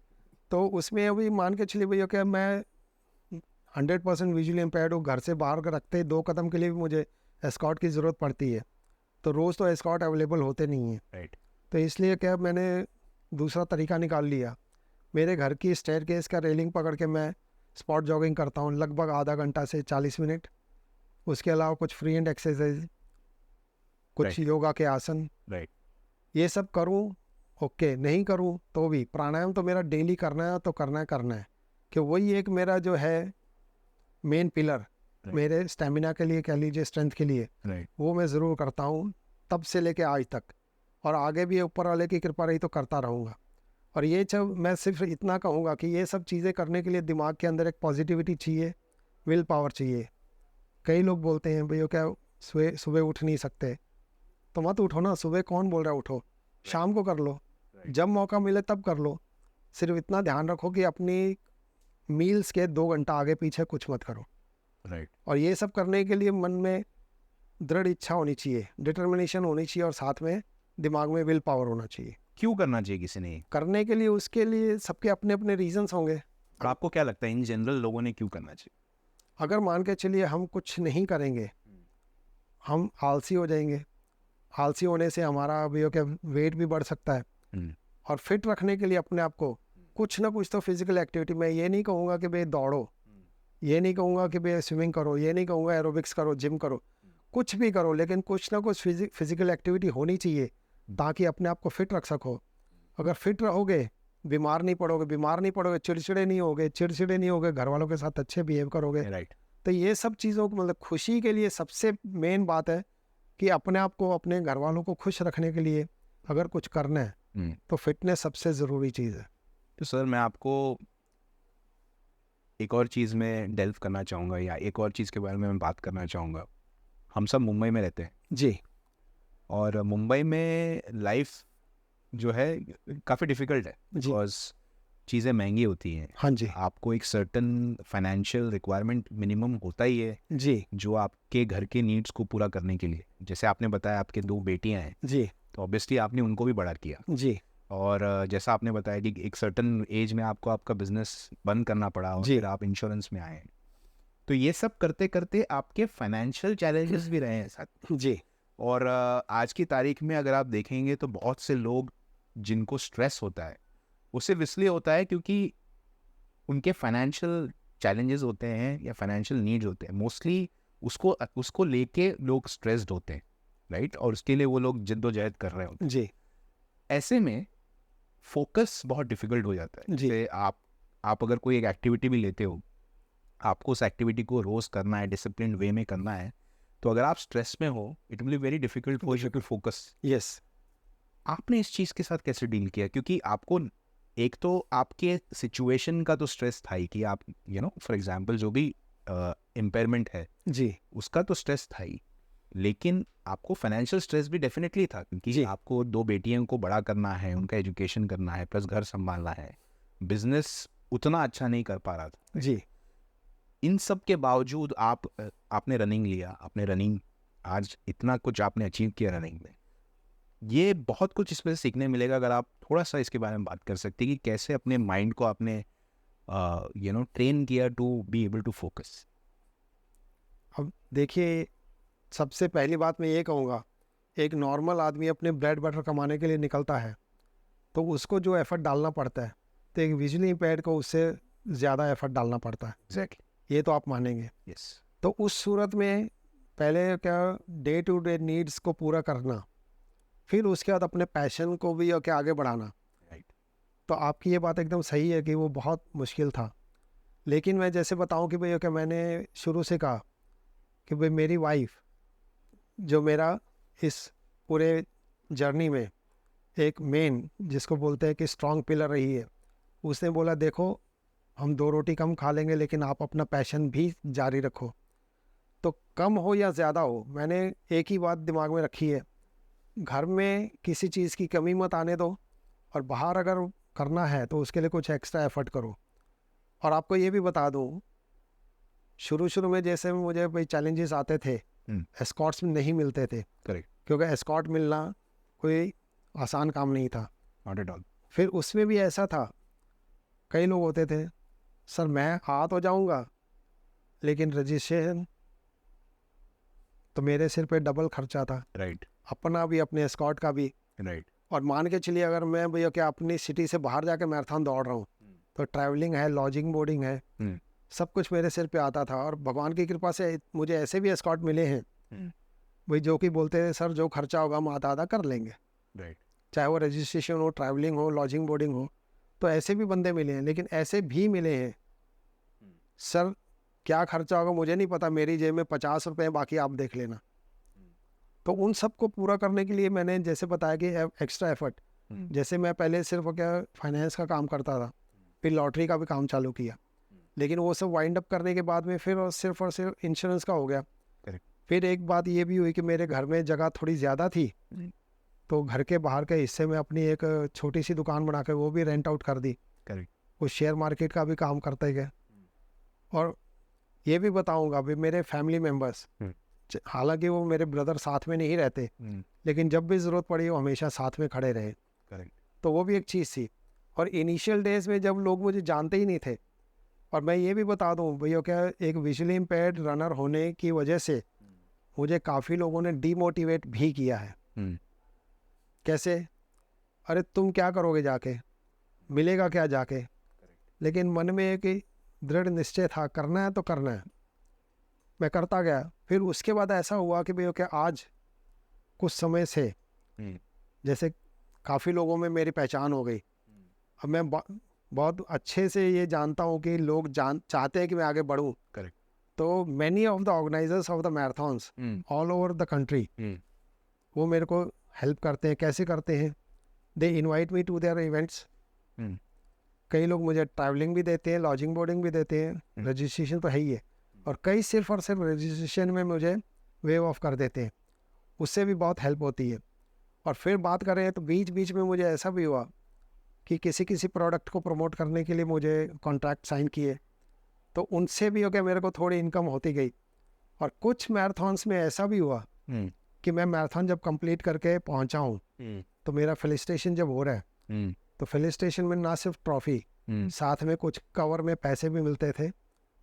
तो उसमें अभी मान के चलिए भैया कि मैं 100% विजुअली इम्पेयर्ड हूँ। घर से बाहर रखते 2 कदम के लिए भी मुझे एस्कॉर्ट की ज़रूरत पड़ती है, तो रोज़ तो एस्कॉर्ट अवेलेबल होते नहीं हैं। Right. तो इसलिए क्या मैंने दूसरा तरीका निकाल लिया। मेरे घर की स्टेयरकेस का रेलिंग पकड़ के मैं स्पॉट जॉगिंग करता हूँ लगभग आधा घंटा से 40 मिनट। उसके अलावा कुछ फ्री हैंड एक्सरसाइज, कुछ Right. योगा के आसन, Right. ये सब करूँ ओके, नहीं करूँ तो भी प्राणायाम तो मेरा डेली करना है, तो करना है कि वही एक मेरा जो है मेन पिलर Right. मेरे स्टेमिना के लिए, कह लीजिए स्ट्रेंथ के लिए, Right. वो मैं ज़रूर करता हूँ तब से लेके आज तक। और आगे भी ऊपर वाले की कृपा रही तो करता रहूँगा। और ये जब मैं सिर्फ इतना कहूँगा कि ये सब चीज़ें करने के लिए दिमाग के अंदर एक पॉजिटिविटी चाहिए, विल पावर चाहिए। कई लोग बोलते हैं भैया क्या सुबह उठ नहीं सकते, तो मत उठो ना। सुबह कौन बोल रहा है उठो, शाम को कर लो, जब मौका मिले तब कर लो। सिर्फ इतना ध्यान रखो कि अपनी मील्स के 2 घंटा आगे पीछे कुछ मत करो। Right. और ये सब करने के लिए मन में दृढ़ इच्छा होनी चाहिए, डिटर्मिनेशन होनी चाहिए और साथ में दिमाग में विल पावर होना चाहिए। क्यों करना चाहिए किसी ने ये? करने के लिए उसके लिए सबके अपने अपने रीजंस होंगे। और आपको क्या लगता है इन जनरल लोगों ने क्यों करना चाहिए? अगर मान के चलिए हम कुछ नहीं करेंगे, हम आलसी हो जाएंगे। आलसी होने से हमारा भी वेट भी बढ़ सकता है। और फिट रखने के लिए अपने आप को कुछ ना कुछ तो फिजिकल एक्टिविटी, मैं ये नहीं कहूँगा कि भाई दौड़ो, ये नहीं कहूँगा कि भाई स्विमिंग करो, ये नहीं कहूँगा एरोबिक्स करो, जिम करो, कुछ भी करो, लेकिन कुछ ना कुछ फिजिकल एक्टिविटी होनी चाहिए ताकि अपने आप को फिट रख सको। अगर फिट रहोगे बीमार नहीं पड़ोगे, चिड़चिड़े नहीं होगे, घर वालों के साथ अच्छे बिहेव करोगे। Right. तो ये सब चीज़ों को मतलब खुशी के लिए सबसे मेन बात है कि अपने आप को, अपने घर वालों को खुश रखने के लिए अगर कुछ करना है तो फिटनेस सबसे ज़रूरी चीज़ है। तो सर मैं आपको एक और चीज़ में डेल्व करना चाहूँगा, या एक और चीज़ के बारे में मैं बात करना चाहूँगा। हम सब मुंबई में रहते हैं जी और मुंबई में लाइफ जो है काफ़ी डिफ़िकल्ट है, जी बिकॉज चीज़ें महंगी होती हैं। हाँ जी आपको एक सर्टन फाइनेंशियल रिक्वायरमेंट मिनिमम होता ही है जी जो आपके घर के नीड्स को पूरा करने के लिए। जैसे आपने बताया आपके 2 बेटियां हैं, जी तो ऑब्वियसली आपने उनको भी बड़ा किया। जी और जैसा आपने बताया कि एक सर्टन एज में आपको आपका बिजनेस बंद करना पड़ा और जी। फिर आप इंश्योरेंस में आए। तो ये सब करते करते आपके फाइनेंशियल चैलेंजेस भी रहे हैं साथ। जी और आज की तारीख में अगर आप देखेंगे तो बहुत से लोग जिनको स्ट्रेस होता है वो सिर्फ इसलिए होता है क्योंकि उनके फाइनेंशियल चैलेंजेस होते हैं या फाइनेंशियल नीड्स होते हैं। मोस्टली उसको लेके लोग स्ट्रेस्ड होते हैं, राइट? और उसके लिए वो लोग जिद्दोजहद कर रहे होते हैं। जी ऐसे में फोकस बहुत डिफिकल्ट हो जाता है। जी। जैसे आप अगर कोई एक एक्टिविटी भी लेते हो, आपको उस एक्टिविटी को रोज करना है, डिसिप्लिन वे में करना है, तो अगर आप स्ट्रेस में हो it will be very difficult for you to focus. Yes आपने इस चीज़ के साथ कैसे डील किया? क्योंकि आपको एक तो आपके सिचुएशन का तो स्ट्रेस था ही कि आप फॉर एग्जांपल जो भी इम्पेयरमेंट है जी उसका तो स्ट्रेस था ही, लेकिन आपको फाइनेंशियल स्ट्रेस भी डेफिनेटली था क्योंकि जी। आपको 2 बेटियों को बड़ा करना है, उनका एजुकेशन करना है, प्लस घर संभालना है, बिजनेस उतना अच्छा नहीं कर पा रहा था। जी इन सब के बावजूद आपने रनिंग लिया, आपने रनिंग आज इतना कुछ आपने अचीव किया रनिंग में। ये बहुत कुछ इसमें से सीखने मिलेगा अगर आप थोड़ा सा इसके बारे में बात कर सकते हैं कि कैसे अपने माइंड को आपने ट्रेन किया to be able to focus. अब देखिए, सबसे पहली बात मैं ये कहूँगा, एक नॉर्मल आदमी अपने ब्रेड बटर कमाने के लिए निकलता है तो उसको जो एफर्ट डालना पड़ता है, तो एक विजुअली इम्पेयर्ड को उससे ज़्यादा एफर्ट डालना पड़ता है। एग्जैक्टली। ये तो आप मानेंगे। यस। तो उस सूरत में पहले क्या, डे टू डे नीड्स को पूरा करना, फिर उसके बाद अपने पैशन को भी क्या आगे बढ़ाना। राइट। तो आपकी ये बात एकदम सही है कि वो बहुत मुश्किल था। लेकिन मैं जैसे बताऊं कि भैया, क्या मैंने शुरू से कहा कि भाई मेरी वाइफ जो मेरा इस पूरे जर्नी में एक मेन जिसको बोलते हैं कि स्ट्रॉन्ग पिलर रही है, उसने बोला देखो हम 2 रोटी कम खा लेंगे लेकिन आप अपना पैशन भी जारी रखो। तो कम हो या ज़्यादा हो, मैंने एक ही बात दिमाग में रखी है, घर में किसी चीज़ की कमी मत आने दो, और बाहर अगर करना है तो उसके लिए कुछ एक्स्ट्रा एफर्ट करो। और आपको ये भी बता दूँ, शुरू में जैसे मुझे भाई चैलेंजेस आते थे, एस्कॉर्ट्स नहीं मिलते थे। करेक्ट। क्योंकि एस्कॉर्ट मिलना कोई आसान काम नहीं था। Not at all. फिर उसमें भी ऐसा था, कई लोग होते थे, सर मैं आ तो जाऊंगा लेकिन रजिस्ट्रेशन तो मेरे सिर पे डबल खर्चा था, राइट। अपना भी अपने एस्कॉर्ट का भी। राइट। और मान के चलिए अगर मैं भैया क्या अपनी सिटी से बाहर जाके मैराथन दौड़ रहा हूँ तो ट्रैवलिंग है, लॉजिंग बोर्डिंग है, सब कुछ मेरे सिर पे आता था। और भगवान की कृपा से मुझे ऐसे भी एस्कॉर्ट मिले हैं भाई जो कि बोलते थे सर जो खर्चा होगा हम आधा आधा कर लेंगे, राइट। चाहे वो रजिस्ट्रेशन हो, ट्रैवलिंग हो, लॉजिंग बोर्डिंग हो। तो ऐसे भी बंदे मिले हैं। लेकिन ऐसे भी मिले हैं, सर क्या खर्चा होगा मुझे नहीं पता, मेरी जेब में 50 रुपये हैं, बाकी आप देख लेना। तो उन सब को पूरा करने के लिए मैंने जैसे बताया कि एक्स्ट्रा एफर्ट, जैसे मैं पहले सिर्फ क्या फाइनेंस का काम करता था, फिर लॉटरी का भी काम चालू किया, लेकिन वो सब वाइंड अप करने के बाद में फिर और सिर्फ इंश्योरेंस का हो गया। Correct. फिर एक बात ये भी हुई कि मेरे घर में जगह थोड़ी ज़्यादा थी, तो घर के बाहर के हिस्से में अपनी एक छोटी सी दुकान बना के वो भी रेंट आउट कर दी। Correct. वो शेयर मार्केट का भी काम करते गए। और ये भी बताऊंगा भी मेरे फैमिली मेम्बर्स, हालांकि वो मेरे ब्रदर साथ में नहीं रहते, लेकिन जब भी ज़रूरत पड़ी वो हमेशा साथ में खड़े रहे। Correct. तो वो भी एक चीज़ थी। और इनिशियल डेज में जब लोग मुझे जानते ही नहीं थे, और मैं ये भी बता दूं भैया क्या, एक विजुअली इम्पेयर्ड रनर होने की वजह से मुझे काफ़ी लोगों ने डीमोटिवेट भी किया है। कैसे, अरे तुम क्या करोगे जाके, मिलेगा क्या जाके। लेकिन मन में एक दृढ़ निश्चय था, करना है तो करना है। मैं करता गया। फिर उसके बाद ऐसा हुआ कि भैया क्या आज कुछ समय से जैसे काफ़ी लोगों में मेरी पहचान हो गई। अब मैं बहुत अच्छे से ये जानता हूँ कि लोग चाहते हैं कि मैं आगे बढ़ूँ। Correct. तो many of the organisers of the marathons all over the country वो मेरे को हेल्प करते हैं। कैसे करते हैं, they invite me to their events. कई लोग मुझे ट्रैवलिंग भी देते हैं, लॉजिंग बोर्डिंग भी देते हैं, रजिस्ट्रेशन तो है ही है, और कई सिर्फ और सिर्फ रजिस्ट्रेशन में मुझे वेव ऑफ कर देते हैं, उससे भी बहुत हेल्प होती है। और फिर बात करें तो बीच बीच में मुझे ऐसा भी हुआ कि किसी प्रोडक्ट को प्रमोट करने के लिए मुझे कॉन्ट्रैक्ट साइन किए, तो उनसे भी हो गया मेरे को थोड़ी इनकम होती गई। और कुछ मैराथन्स में ऐसा भी हुआ कि मैं मैराथन जब कंप्लीट करके पहुंचा हूँ तो मेरा फेलिसिटेशन जब हो रहा है तो फेलिसिटेशन में ना सिर्फ ट्रॉफी, साथ में कुछ कवर में पैसे भी मिलते थे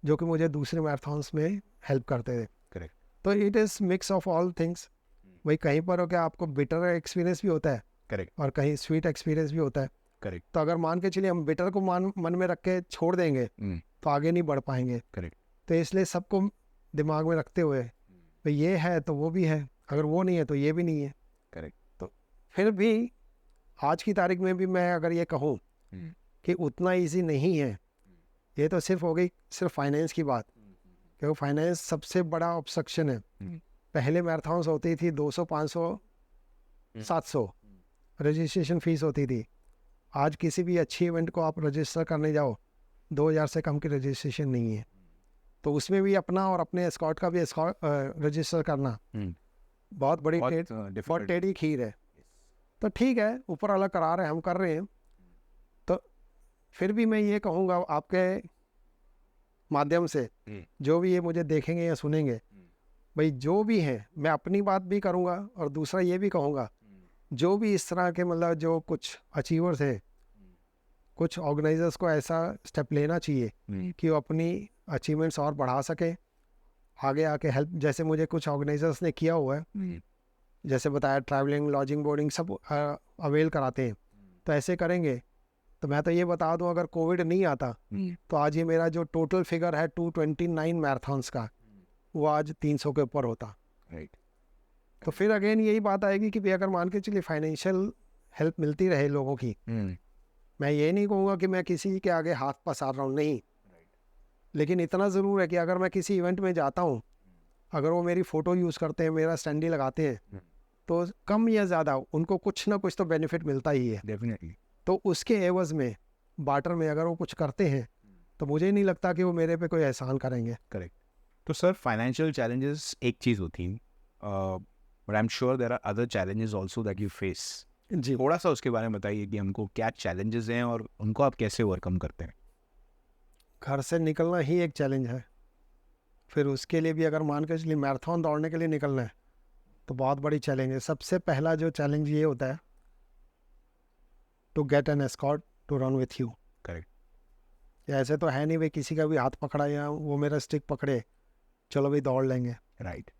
जो कि मुझे दूसरे मैराथन्स में हेल्प करते थे। Correct. तो it is mix of all things. वही कहीं पर हो क्या आपको बिटर एक्सपीरियंस भी होता है, Correct. और कहीं स्वीट एक्सपीरियंस भी होता है। Correct. तो अगर मान के चलिए हम बिटर को मन में रख के छोड़ देंगे तो आगे नहीं बढ़ पाएंगे। Correct. तो इसलिए सबको दिमाग में रखते हुए तो ये है तो वो भी है, अगर वो नहीं है तो ये भी नहीं है। Correct. तो फिर भी आज की तारीख में भी मैं अगर ये कहूँ कि उतना इजी नहीं है, ये तो सिर्फ हो गई सिर्फ फाइनेंस की बात, क्योंकि फाइनेंस सबसे बड़ा ऑब्स्ट्रक्शन है। पहले मैराथन्स होती थी 200, 500, 700 रजिस्ट्रेशन फीस होती थी। आज किसी भी अच्छी इवेंट को आप रजिस्टर करने जाओ 2000 से कम की रजिस्ट्रेशन नहीं है। तो उसमें भी अपना और अपने एस्कॉर्ट का भी रजिस्टर करना बहुत बड़ी बहुत टेढ़ी खीर है। तो ठीक है, ऊपर वाला करा रहे हैं, हम कर रहे हैं। तो फिर भी मैं ये कहूँगा आपके माध्यम से जो भी ये मुझे देखेंगे या सुनेंगे, भाई जो भी है, मैं अपनी बात भी करूँगा और दूसरा ये भी कहूँगा जो भी इस तरह के मतलब जो कुछ अचीवर्स हैं, कुछ ऑर्गेनाइजर्स को ऐसा स्टेप लेना चाहिए कि वो अपनी अचीवमेंट्स और बढ़ा सके, आगे आके हेल्प, जैसे मुझे कुछ ऑर्गेनाइजर्स ने किया हुआ है, जैसे बताया ट्रैवलिंग, लॉजिंग, बोर्डिंग सब अवेल कराते हैं। तो ऐसे करेंगे तो मैं तो ये बता दूं, अगर कोविड नहीं आता तो आज ये मेरा जो टोटल फिगर है 229 मैराथन्स का, वो आज 300 के ऊपर होता। राइट। तो फिर अगेन यही बात आएगी कि भाई अगर मान के चलिए फाइनेंशियल हेल्प मिलती रहे लोगों की, मैं ये नहीं कहूँगा कि मैं किसी के आगे हाथ पसार रहा हूँ, नहीं, लेकिन इतना ज़रूर है कि अगर मैं किसी इवेंट में जाता हूँ, अगर वो मेरी फ़ोटो यूज़ करते हैं, मेरा स्टैंडी लगाते हैं, तो कम या ज़्यादा उनको कुछ ना कुछ तो बेनिफिट मिलता ही है। डेफिनेटली। तो उसके एवज़ में, बाटर में अगर वो कुछ करते हैं तो मुझे नहीं लगता कि वो मेरे पे कोई एहसान करेंगे। करेक्ट। तो सर फाइनेंशियल चैलेंजेस एक चीज़ होती हैं, but I am sure there are other challenges also that you face. जी, थोड़ा सा उसके बारे में बताइए कि हमको क्या चैलेंजेस हैं और उनको आप कैसे ओवरकम करते हैं। घर से निकलना ही एक चैलेंज है, फिर उसके लिए भी अगर मान के चलिए मैराथन दौड़ने के लिए निकलना है तो बहुत बड़ी चैलेंज है। सबसे पहला जो चैलेंज ये होता है, to get an escort to run with you. Correct. ऐसे तो है नहीं भाई किसी का भी हाथ पकड़ा या वो मेरा स्टिक पकड़े, चलो भाई दौड़ लेंगे। राइट।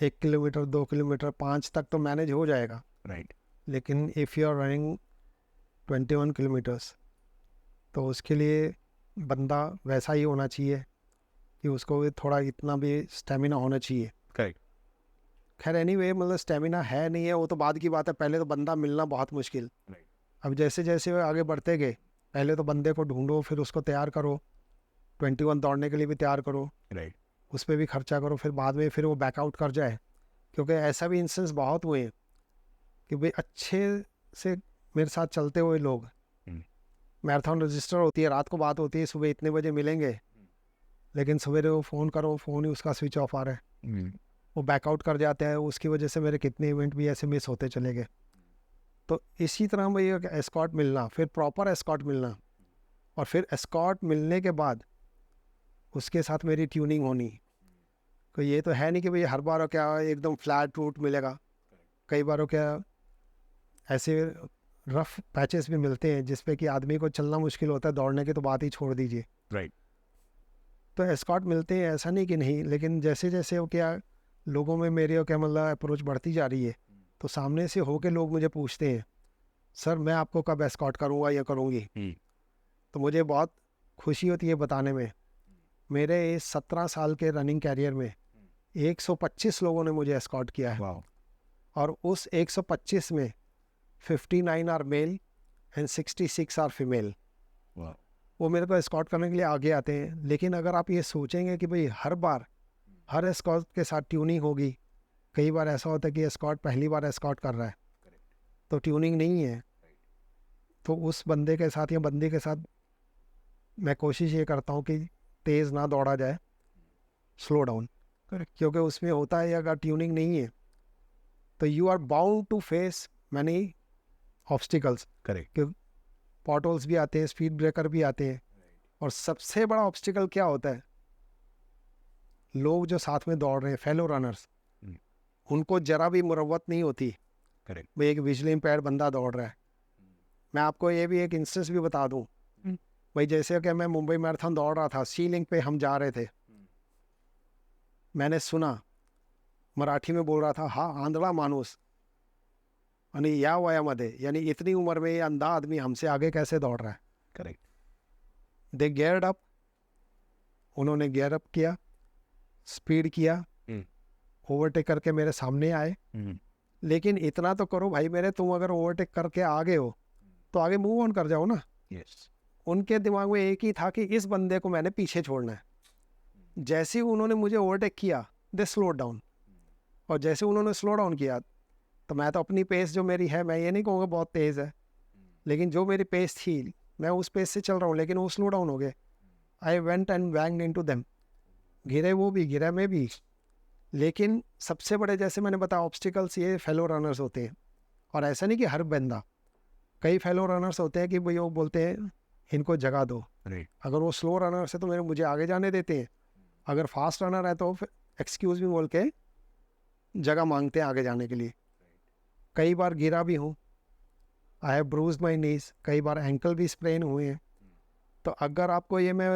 1 किलोमीटर, 2 किलोमीटर, 5 तक तो मैनेज हो जाएगा, राइट। लेकिन if you are running 21 kilometres तो उसके लिए बंदा वैसा ही होना चाहिए कि उसको भी थोड़ा इतना भी स्टेमिना होना चाहिए। करेक्ट। खैर एनीवे, मतलब स्टेमिना है नहीं है वो तो बाद की बात है, पहले तो बंदा मिलना बहुत मुश्किल। Right. अब जैसे जैसे वो आगे बढ़ते गए, पहले तो बंदे को ढूंढो, फिर उसको तैयार करो, 21 दौड़ने के लिए भी तैयार करो, राइट। उस पर भी खर्चा करो, फिर बाद में फिर वो बैकआउट कर जाए। क्योंकि ऐसा भी इंस्टेंस बहुत हुए हैं कि भाई अच्छे से मेरे साथ चलते हुए लोग, मैराथन रजिस्टर होती है, रात को बात होती है, सुबह इतने बजे मिलेंगे, लेकिन सवेरे वो फ़ोन करो, फ़ोन ही उसका स्विच ऑफ आ रहा है, वो बैकआउट कर जाते हैं। उसकी वजह से मेरे कितने इवेंट भी ऐसे मिस होते चले गए। तो इसी तरह भाई एक एस्कॉर्ट मिलना, फिर प्रॉपर एस्कॉर्ट मिलना, और फिर एस्कॉर्ट मिलने के बाद उसके साथ मेरी ट्यूनिंग होनी। तो ये तो है नहीं कि भाई हर बार क्या एकदम फ्लैट रूट मिलेगा, कई बार क्या ऐसे रफ पैचेस भी मिलते हैं जिस पे कि आदमी को चलना मुश्किल होता है, दौड़ने की तो बात ही छोड़ दीजिए। राइट। तो एस्कॉर्ट मिलते हैं, ऐसा नहीं कि नहीं, लेकिन जैसे जैसे वो क्या लोगों में मेरी वो क्या मतलब अप्रोच बढ़ती जा रही है, तो सामने से होके लोग मुझे पूछते हैं, सर मैं आपको कब एस्कॉर्ट करूँगा या करूँगी। तो मुझे बहुत खुशी होती है बताने में, मेरे इस 17 साल के रनिंग कैरियर में 125 लोगों ने मुझे एस्कॉर्ट किया है, वाओ। और उस 125 में 59 are male and 66 are female. Wow. वो मेरे को एस्कॉर्ट करने के लिए आगे आते हैं। लेकिन अगर आप ये सोचेंगे कि भाई हर बार हर एस्कॉर्ट के साथ ट्यूनिंग होगी, कई बार ऐसा होता है कि एस्कॉर्ट पहली बार एस्कॉर्ट कर रहा है तो ट्यूनिंग नहीं है, तो उस बंदे के साथ या बंदी के साथ मैं कोशिश ये करता हूँ कि तेज़ ना दौड़ा जाए, स्लो डाउन। करेक्ट। क्योंकि उसमें होता है अगर ट्यूनिंग नहीं है तो you are bound to face many obstacles. Correct. Potholes भी आते हैं, स्पीड ब्रेकर भी आते हैं, और सबसे बड़ा ऑब्स्टिकल क्या होता है, लोग जो साथ में दौड़ रहे हैं, फेलो रनर्स, उनको जरा भी मुरव्वत नहीं होती। करेक्ट। भाई एक विजुअली इम्पेयर्ड बंदा दौड़ रहा है। मैं आपको ये भी एक इंस्टेंस भी बता दूं, भाई जैसे कि मैं मुंबई मैराथन दौड़ रहा था, सी लिंक पे हम जा रहे थे, मैंने सुना मराठी में बोल रहा था, हा आंधळा माणूस आणि या वयामध्ये, यानी इतनी उम्र में ये अंधा आदमी हमसे आगे कैसे दौड़ रहा है। करेक्ट। दे गियर्ड अप, उन्होंने गियर अप किया, स्पीड किया, ओवरटेक करके मेरे सामने आए। लेकिन इतना तो करो भाई मेरे, तुम अगर ओवरटेक करके आ गए हो तो आगे मूव ऑन कर जाओ ना। यस। उनके दिमाग में एक ही था कि इस बंदे को मैंने पीछे छोड़ना है। जैसे ही उन्होंने मुझे ओवरटेक किया, दे स्लो डाउन, और जैसे उन्होंने स्लो डाउन किया तो मैं तो अपनी पेस जो मेरी है, मैं ये नहीं कहूँगा बहुत तेज़ है, लेकिन जो मेरी पेस थी मैं उस पेस से चल रहा हूँ, लेकिन वो स्लो डाउन हो गए। I went and banged into them, गिरे वो भी, गिरा मैं भी। लेकिन सबसे बड़े, जैसे मैंने बताया, ऑब्स्टिकल्स ये फेलो रनर्स होते हैं। और ऐसा नहीं कि हर बंदा, कई फेलो रनर्स होते हैं कि भाई वो बोलते हैं इनको जगह दो। राइट। अगर वो स्लो रनर्स है तो मुझे आगे जाने देते हैं, अगर फास्ट रनर है तो एक्सक्यूज़ भी बोल के जगह मांगते हैं आगे जाने के लिए। कई बार गिरा भी हूँ, आई हैव ब्रूज्ड माई नीज, कई बार एंकल भी स्प्रेन हुए हैं। तो अगर आपको ये मैं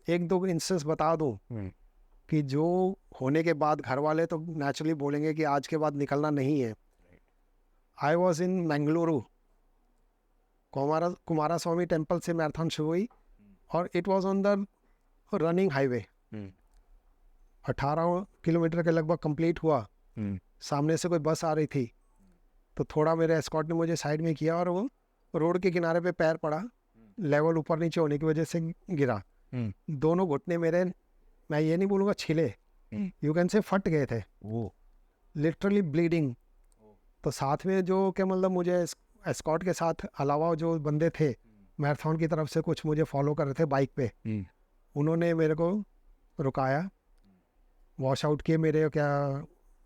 एक दो इंस्टेंस बता दूँ कि जो होने के बाद घर वाले तो नेचुरली बोलेंगे कि आज के बाद निकलना नहीं है। I was in Mangaluru, Kumara Swami temple से मैराथन शुरू हुई और it was on the running highway. 18 kilometre के लगभग कंप्लीट हुआ। सामने से कोई बस आ रही थी तो थोड़ा मेरे एस्कॉर्ट ने मुझे साइड में किया और वो रोड के किनारे पे पैर पड़ा, लेवल ऊपर नीचे होने की वजह से गिरा। दोनों घुटने मेरे, मैं ये नहीं बोलूँगा छिले, यू कैन से फट गए थे, लिटरली ब्लीडिंग। तो साथ में जो क्या मतलब मुझे एस्कॉर्ट के साथ अलावा जो बंदे थे मैराथन की तरफ से कुछ मुझे फॉलो कर रहे थे बाइक पे, उन्होंने मेरे को रुकाया, वॉश आउट किए मेरे क्या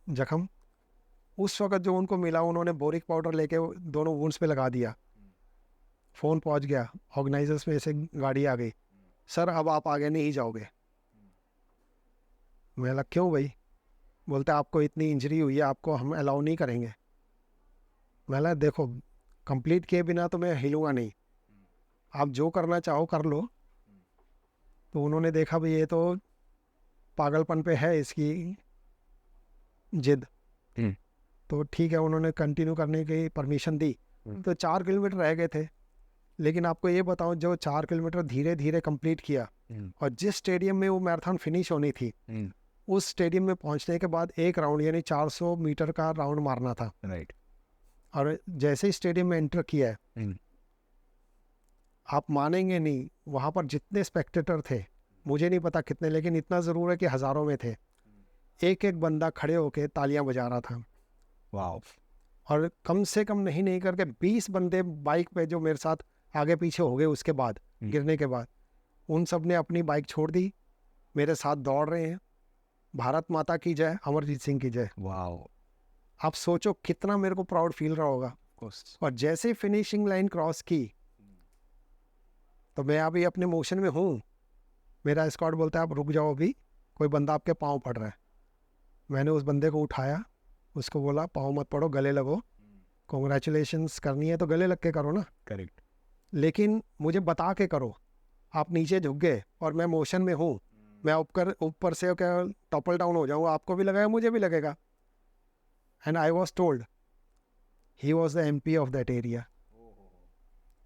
जख्म। उस वक्त जो उनको मिला उन्होंने बोरिक पाउडर लेके दोनों वुंड्स पे लगा दिया। फ़ोन पहुंच गया, ऑर्गेनाइजर्स में से गाड़ी आ गई, सर अब आप आगे नहीं जाओगे। मैं लगा क्यों भाई? बोलते आपको इतनी इंजरी हुई है, आपको हम अलाउ नहीं करेंगे। मैं लगा देखो कंप्लीट किए बिना तो मैं हिलूँगा नहीं, आप जो करना चाहो कर लो। तो उन्होंने देखा भाई ये तो पागलपन पे है इसकी जिद, तो ठीक है उन्होंने कंटिन्यू करने की परमिशन दी। तो 4 किलोमीटर रह गए थे, लेकिन आपको ये बताऊं जो 4 किलोमीटर धीरे धीरे कंप्लीट किया और जिस स्टेडियम में वो मैराथन फिनिश होनी थी उस स्टेडियम में पहुंचने के बाद एक राउंड यानी 400 मीटर का राउंड मारना था। राइट। और जैसे ही स्टेडियम में एंटर किया है, आप मानेंगे नहीं, वहाँ पर जितने स्पेक्टेटर थे मुझे नहीं पता कितने, लेकिन इतना ज़रूर है कि हज़ारों में थे। एक एक बंदा खड़े होके तालियां बजा रहा था। वाओ। और कम से कम नहीं करके 20 बंदे बाइक पे जो मेरे साथ आगे पीछे हो गए उसके बाद, गिरने के बाद, उन सब ने अपनी बाइक छोड़ दी, मेरे साथ दौड़ रहे हैं। भारत माता की जय, अमरजीत सिंह की जय। वाओ। आप सोचो कितना मेरे को प्राउड फील रहा होगा। और जैसे फिनिशिंग लाइन क्रॉस की तो मैं अभी अपने मोशन में हूँ, मेरा स्क्वाड बोलता है आप रुक जाओ, अभी कोई बंदा आपके पाँव पड़ रहा है। मैंने उस बंदे को उठाया, उसको बोला पाँव मत पड़ो, गले लगो, कॉन्ग्रेचुलेशंस करनी है तो गले लग के करो ना। करेक्ट। लेकिन मुझे बता के करो। आप नीचे झुक गए और मैं मोशन में हूँ, मैं ऊपर से क्या टॉपल डाउन हो जाऊँगा, आपको भी लगेगा मुझे भी लगेगा। And I was told he was the MP of that area.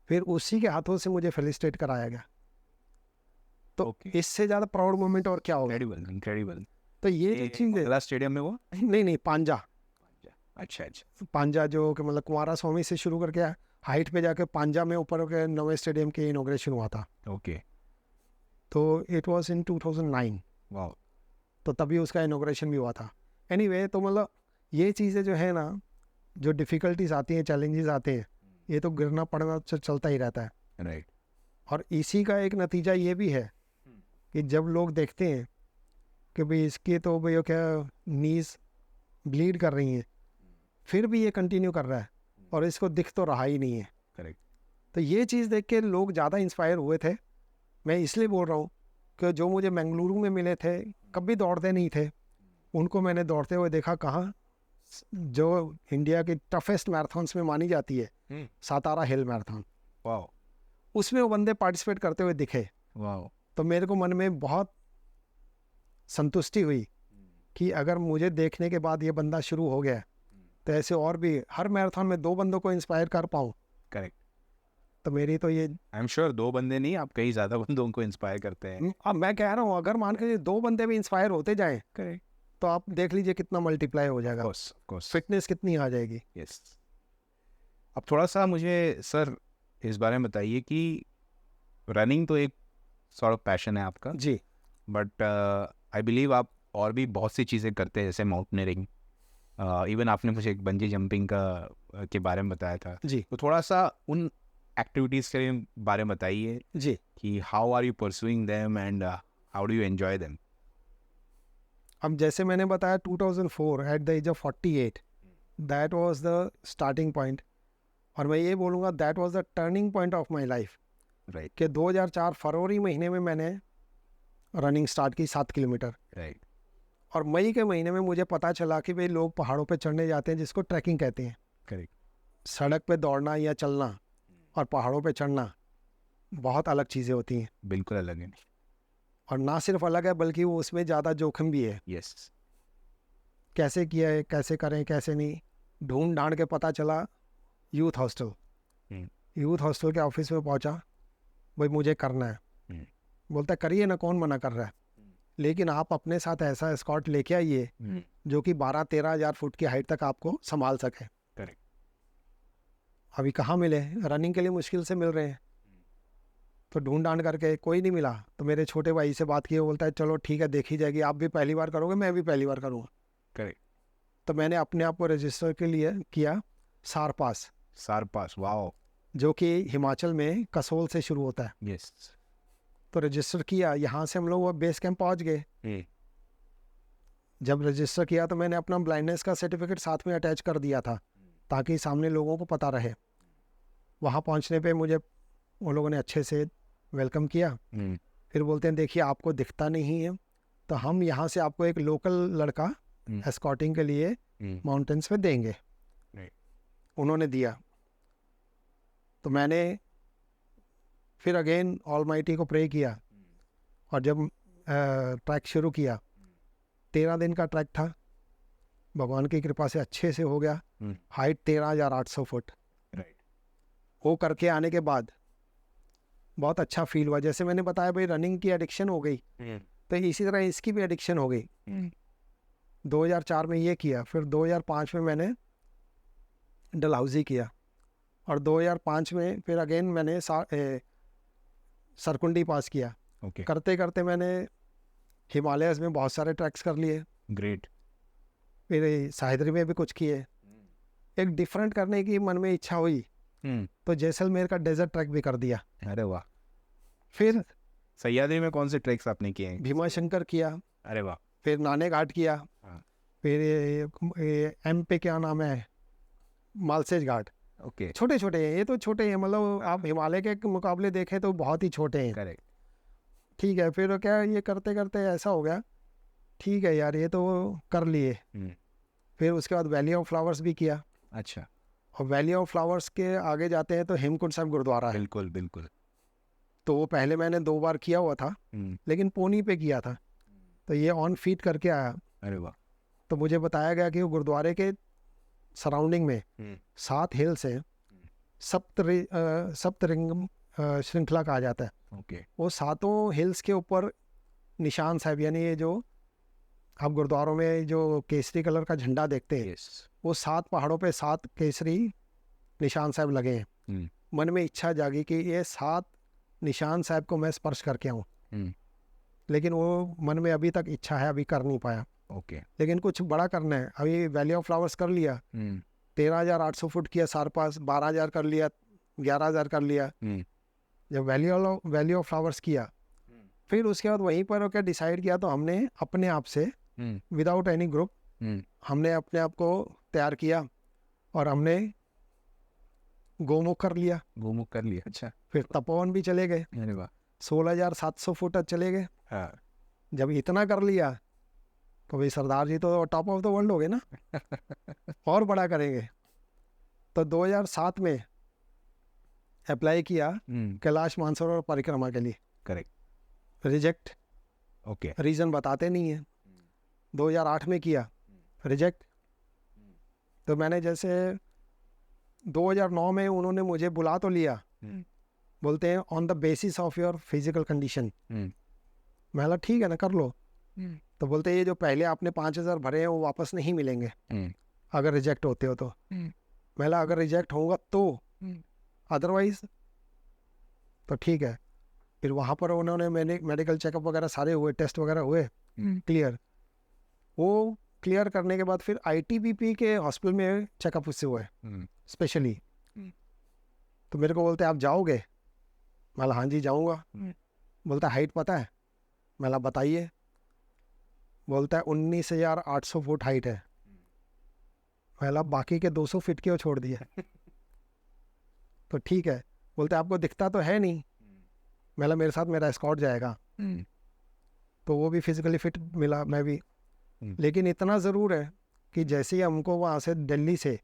फिर उसी के हाथों से मुझे फेलिसिटेट कराया गया। तो इससे ज़्यादा प्राउड मोमेंट और क्या होगा? Incredible, incredible. तो ये चीज़ है। अगला स्टेडियम में वो नहीं पांजा। अच्छा। पांजा जो कि मतलब कुमारा स्वामी से शुरू करके हाइट पे जाके पांजा में ऊपर के नवे स्टेडियम के इनॉग्रेशन हुआ था। ओके। तो इट वाज इन 2009। वाओ। तो तभी उसका इनॉग्रेशन भी हुआ था। एनीवे तो मतलब ये चीज़ें जो है ना, जो डिफ़िकल्टीज आती हैं, चैलेंजेस आते हैं, ये तो गिरना पड़ना चलता ही रहता है। राइट। और इसी का एक नतीजा ये भी है कि जब लोग देखते हैं कि भाई इसकी तो भाई क्या नीज ब्लीड कर रही हैं, फिर भी ये कंटिन्यू कर रहा है और इसको दिख तो रहा ही नहीं है। करेक्ट। तो ये चीज़ देख के लोग ज़्यादा इंस्पायर हुए थे। मैं इसलिए बोल रहा हूँ कि जो मुझे बेंगलुरु में मिले थे, कभी दौड़ते नहीं थे, उनको मैंने दौड़ते हुए देखा। कहाँ? जो इंडिया की टफेस्ट मैराथन्स में मानी जाती है, सातारा हिल मैराथन, वाओ, उसमें वो बंदे पार्टिसिपेट करते हुए दिखे। वाओ। तो मेरे को मन में बहुत संतुष्टि हुई कि अगर मुझे देखने के बाद ये बंदा शुरू हो गया तो ऐसे और भी हर मैराथन में 2 बंदों को इंस्पायर कर पाऊँ। करेक्ट। तो मेरी तो ये, आई एम श्योर 2 बंदे नहीं, आप कई ज़्यादा बंदों को इंस्पायर करते हैं। अब मैं कह रहा हूँ अगर मान के 2 बंदे भी इंस्पायर होते जाएं, करेक्ट, तो आप देख लीजिए कितना मल्टीप्लाई हो जाएगा, कोर्स फिटनेस कितनी आ जाएगी। यस। अब थोड़ा सा मुझे सर इस बारे में बताइए कि रनिंग तो एक सॉर्ट ऑफ पैशन है आपका जी, बट आई बिलीव आप और भी बहुत सी चीज़ें करते हैं, जैसे माउंटेनियरिंग, इवन आपने मुझे एक बंजी जंपिंग का के बारे में बताया था। जी, तो थोड़ा सा उन एक्टिविटीज़ के बारे में बताइए जी। कि how are you pursuing them and how do you enjoy them. अब जैसे मैंने बताया 2004 at the age of 48, that was the starting point. और मैं ये बोलूँगा that was the turning point of my life. Right. कि 2004 फरवरी महीने में मैंने रनिंग स्टार्ट की 7 किलोमीटर। राइट। और मई के महीने में मुझे पता चला कि भाई लोग पहाड़ों पे चढ़ने जाते हैं, जिसको ट्रैकिंग कहते हैं। करेक्ट, सड़क पे दौड़ना या चलना और पहाड़ों पे चढ़ना बहुत अलग चीज़ें होती हैं, बिल्कुल अलग है। और ना सिर्फ अलग है बल्कि वो उसमें ज़्यादा जोखिम भी है। यस, कैसे किया है, कैसे करें, कैसे नहीं, ढूंढ ढांड के पता चला यूथ हॉस्टल। हम्म। यूथ हॉस्टल के ऑफिस में पहुंचा, भाई मुझे करना है। हम्म। बोलता है करिए ना, कौन मना कर रहा है, लेकिन आप अपने साथ ऐसा एस्कॉर्ट लेके आइए जो कि 12-13 हज़ार फुट की हाइट तक आपको संभाल सके। करेक्ट, अभी कहाँ मिले, रनिंग के लिए मुश्किल से मिल रहे हैं। तो ढूंढ ढांड करके कोई नहीं मिला, तो मेरे छोटे भाई से बात की, वो बोलता है चलो ठीक है देखी जाएगी, आप भी पहली बार करोगे, मैं भी पहली बार करूँगा। करेक्ट। तो मैंने अपने आप को रजिस्टर के लिए किया सारपास, सारपास, वाओ, जो कि हिमाचल में कसोल से शुरू होता है। यस। तो रजिस्टर किया, यहाँ से हम लोग बेस कैंप पहुँच गए। जब रजिस्टर किया तो मैंने अपना ब्लाइंडनेस का सर्टिफिकेट साथ में अटैच कर दिया था ताकि सामने लोगों को पता रहे। वहाँ पहुँचने पे मुझे उन लोगों ने अच्छे से वेलकम किया। फिर बोलते हैं देखिए आपको दिखता नहीं है, तो हम यहाँ से आपको एक लोकल लड़का एस्कॉर्टिंग के लिए माउंटेन्स में देंगे। Right. उन्होंने दिया। तो मैंने फिर अगेन ऑलमाइटी को प्रे किया, और जब ट्रैक शुरू किया, 13 दिन का ट्रैक था, भगवान की कृपा से अच्छे से हो गया। Height 13,800 foot. राइट, वो करके आने के बाद बहुत अच्छा फील हुआ। जैसे मैंने बताया भाई रनिंग की एडिक्शन हो गई, तो इसी तरह इसकी भी एडिक्शन हो गई। 2004 में ये किया, फिर 2005 में मैंने डलहौजी किया, और 2005 में फिर अगेन मैंने सरकुंडी पास किया। ओके, करते करते मैंने हिमालयस में बहुत सारे ट्रैक्स कर लिए, ग्रेट। फिर सह्याद्री में भी कुछ किए। एक डिफरेंट करने की मन में इच्छा हुई, तो जैसलमेर का डेजर्ट ट्रैक भी कर दिया। अरे वाह। फिर सह्याद्री में कौन से ट्रैक्स आपने किए हैं? भीमा शंकर किया, अरे वाह। फिर नाने घाट किया, हाँ। फिर एम पे क्या नाम है, मालसेज घाट। ओके, छोटे छोटे हैं ये, तो छोटे हैं, मतलब आप हिमालय के मुकाबले देखें तो बहुत ही छोटे हैं। करेक्ट। ठीक है, फिर क्या ये करते करते ऐसा हो गया, ठीक है यार ये तो कर लिए। फिर उसके बाद वैली ऑफ फ्लावर्स भी किया, अच्छा, और वैली ऑफ फ्लावर्स के आगे जाते हैं तो हेमकुंड साहिब गुरुद्वारा है। बिल्कुल बिल्कुल। तो वो पहले मैंने 2 बार किया हुआ था, लेकिन पोनी पे किया था, तो ये ऑन फीट करके आया। अरे वाह। तो मुझे बताया गया कि वो गुरुद्वारे के सराउंडिंग में 7 हिल्स हैं, सप्तरिंगम श्रृंखला कहा जाता है। ओके, वो 7 हिल्स के ऊपर निशान साहब, यानी ये जो आप गुरुद्वारों में जो केसरी कलर का झंडा देखते हैं, यस। वो 7 पहाड़ों पे 7 केसरी निशान साहब लगे हैं। मन में इच्छा जागी कि ये 7 निशान साहब को मैं स्पर्श करके आऊँ, लेकिन वो मन में अभी तक इच्छा है, अभी कर नहीं पाया। ओके, लेकिन कुछ बड़ा करना है। अभी वैली ऑफ फ्लावर्स कर लिया, 13,800 फुट किया, सारपास 12,000 कर लिया, 11,000 कर लिया। जब वैली ऑफ फ्लावर्स किया, फिर उसके बाद वहीं पर क्या डिसाइड किया, तो हमने अपने आप से विदाउट एनी ग्रुप हमने अपने आप को तैयार किया, और हमने गोमुख कर लिया। गोमुख कर लिया, अच्छा। फिर तपोवन भी चले गए, अरे वाह। 16,700 फुट तक चले गए। हाँ। जब इतना कर लिया तो भाई सरदार जी तो टॉप ऑफ द वर्ल्ड हो गए ना, और बड़ा करेंगे। तो 2007 में अप्लाई किया कैलाश मानसरोवर परिक्रमा के लिए, करेक्ट। रिजेक्ट। ओके, रीज़न बताते नहीं है। 2008 में किया, रिजेक्ट। तो मैंने जैसे 2009 में उन्होंने मुझे बुला तो लिया, बोलते हैं on the basis of your physical condition. मैं बोला ठीक है ना, कर लो। तो बोलते ये जो पहले आपने 5,000 भरे हैं वो वापस नहीं मिलेंगे अगर रिजेक्ट होते हो तो। मैं बोला अगर रिजेक्ट होगा तो, अदरवाइज तो ठीक है। फिर वहाँ पर उन्होंने मेडिकल चेकअप वगैरह सारे हुए, टेस्ट वगैरह हुए, क्लियर। वो क्लियर करने के बाद फिर ITBP के हॉस्पिटल में चेकअप उससे हुए स्पेशली। तो मेरे को बोलते आप जाओगे? मैं बोला हाँ जी जाऊँगा। बोलता हाइट पता है? मैं बोला बताइए। बोलता है 19,800 फुट हाइट है। मैं बोला बाकी के 200 फीट क्यों छोड़ दिया? तो ठीक है। बोलते आपको दिखता तो है नहीं। मैं बोला मेरे साथ मेरा एस्कॉर्ट जाएगा। तो वो भी फिजिकली फिट मिला, मैं भी। लेकिन इतना ज़रूर है कि जैसे ही हमको वहाँ से दिल्ली से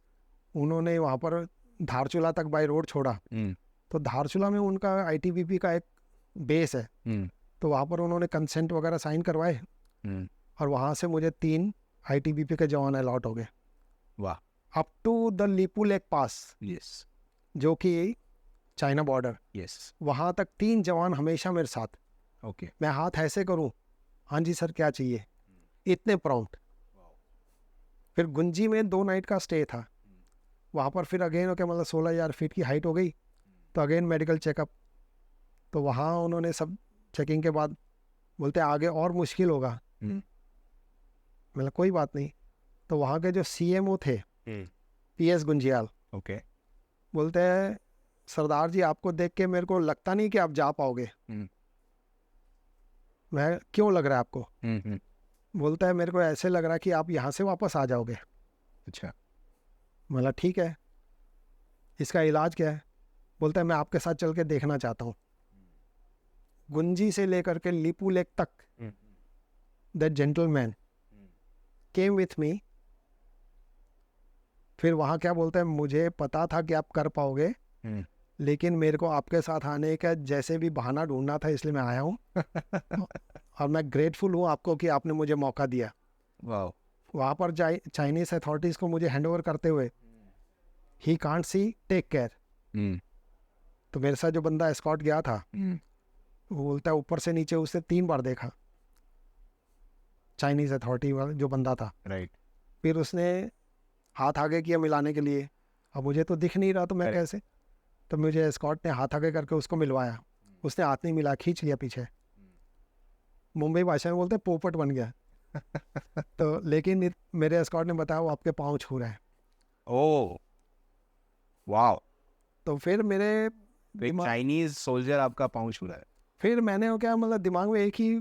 उन्होंने वहाँ पर धारचूला तक बाई रोड छोड़ा। तो धारचूला में उनका आईटीबीपी का एक बेस है, तो वहाँ पर उन्होंने कंसेंट वगैरह साइन करवाए और वहाँ से मुझे 3 आईटीबीपी के जवान अलॉट हो गए। वाह। Up to the Lipulekh pass, yes जो कि चाइना बॉर्डर, यस वहाँ तक 3 जवान हमेशा मेरे साथ। ओके। मैं हाथ ऐसे करूँ, हाँ जी सर क्या चाहिए, इतने प्रॉम्प्ट। फिर गुंजी में 2 नाइट का स्टे था। वहाँ पर फिर अगेन ओके मतलब 16,000 फीट की हाइट हो गई, तो अगेन मेडिकल चेकअप। तो वहाँ उन्होंने सब चेकिंग के बाद बोलते आगे और मुश्किल होगा। मतलब कोई बात नहीं। तो वहाँ के जो सीएमओ थे पीएस गुंजियाल, ओके। बोलते हैं सरदार जी आपको देख के मेरे को लगता नहीं कि आप जा पाओगे। मैं क्यों लग रहा है आपको? बोलता है मेरे को ऐसे लग रहा है कि आप यहाँ से वापस आ जाओगे। अच्छा। मतलब ठीक है, इसका इलाज क्या है? बोलता है मैं आपके साथ चल के देखना चाहता हूँ। गुंजी से लेकर के लीपू लेक तक that gentleman came with me. फिर वहाँ क्या बोलते हैं, मुझे पता था कि आप कर पाओगे, लेकिन मेरे को आपके साथ आने का जैसे भी बहाना ढूंढना था, इसलिए मैं आया हूँ। और मैं ग्रेटफुल हूँ आपको कि आपने मुझे मौका दिया। वाह। वहाँ पर चाइनीज अथॉरिटीज़ को मुझे हैंड ओवर करते हुए, he can't see take care. तो मेरे साथ जो बंदा एस्कॉर्ट गया था, वो बोलता है ऊपर से नीचे उसने 3 बार देखा, चाइनीज अथॉरिटी वाला जो बंदा था। राइट। फिर उसने हाथ आगे किया मिलाने के लिए, अब मुझे तो दिख नहीं रहा, तो मैं Correct. कैसे? तो मुझे एस्कॉर्ट ने हाथ आगे करके उसको मिलवाया। उसने हाथ नहीं मिला, खींच लिया पीछे। मुंबई भाषा में बोलते हैं पोपट बन गया। तो लेकिन मेरे एस्कॉर्ट ने बताया वो आपके पाँव छू रहा है। ओह वाह। तो फिर मेरे चाइनीज सोल्जर आपका पाँव छू रहा है। फिर मैंने वो क्या मतलब दिमाग में एक ही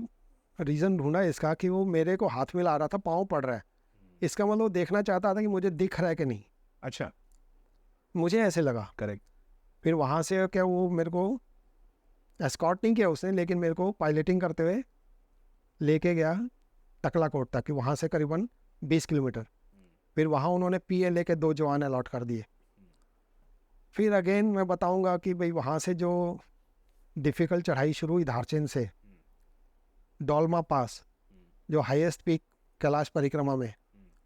रीज़न ढूंढा इसका कि वो मेरे को हाथ मिला रहा था, पाँव पड़ रहा है। इसका मतलब वो देखना चाहता था कि मुझे दिख रहा है कि नहीं। अच्छा। मुझे ऐसे लगा। करेक्ट। फिर वहाँ से क्या वो मेरे को एस्कॉर्ट नहीं किया उसने, लेकिन मेरे को पायलटिंग करते हुए लेके गया टकला कोट तक, कि वहाँ से करीबन 20 किलोमीटर। फिर वहाँ उन्होंने पीएलए के 2 जवान अलॉट कर दिए। फिर अगेन मैं बताऊंगा कि भाई वहाँ से जो डिफ़िकल्ट चढ़ाई शुरू हुई धारचंद से डोलमा पास, जो हाईएस्ट पीक कैलाश परिक्रमा में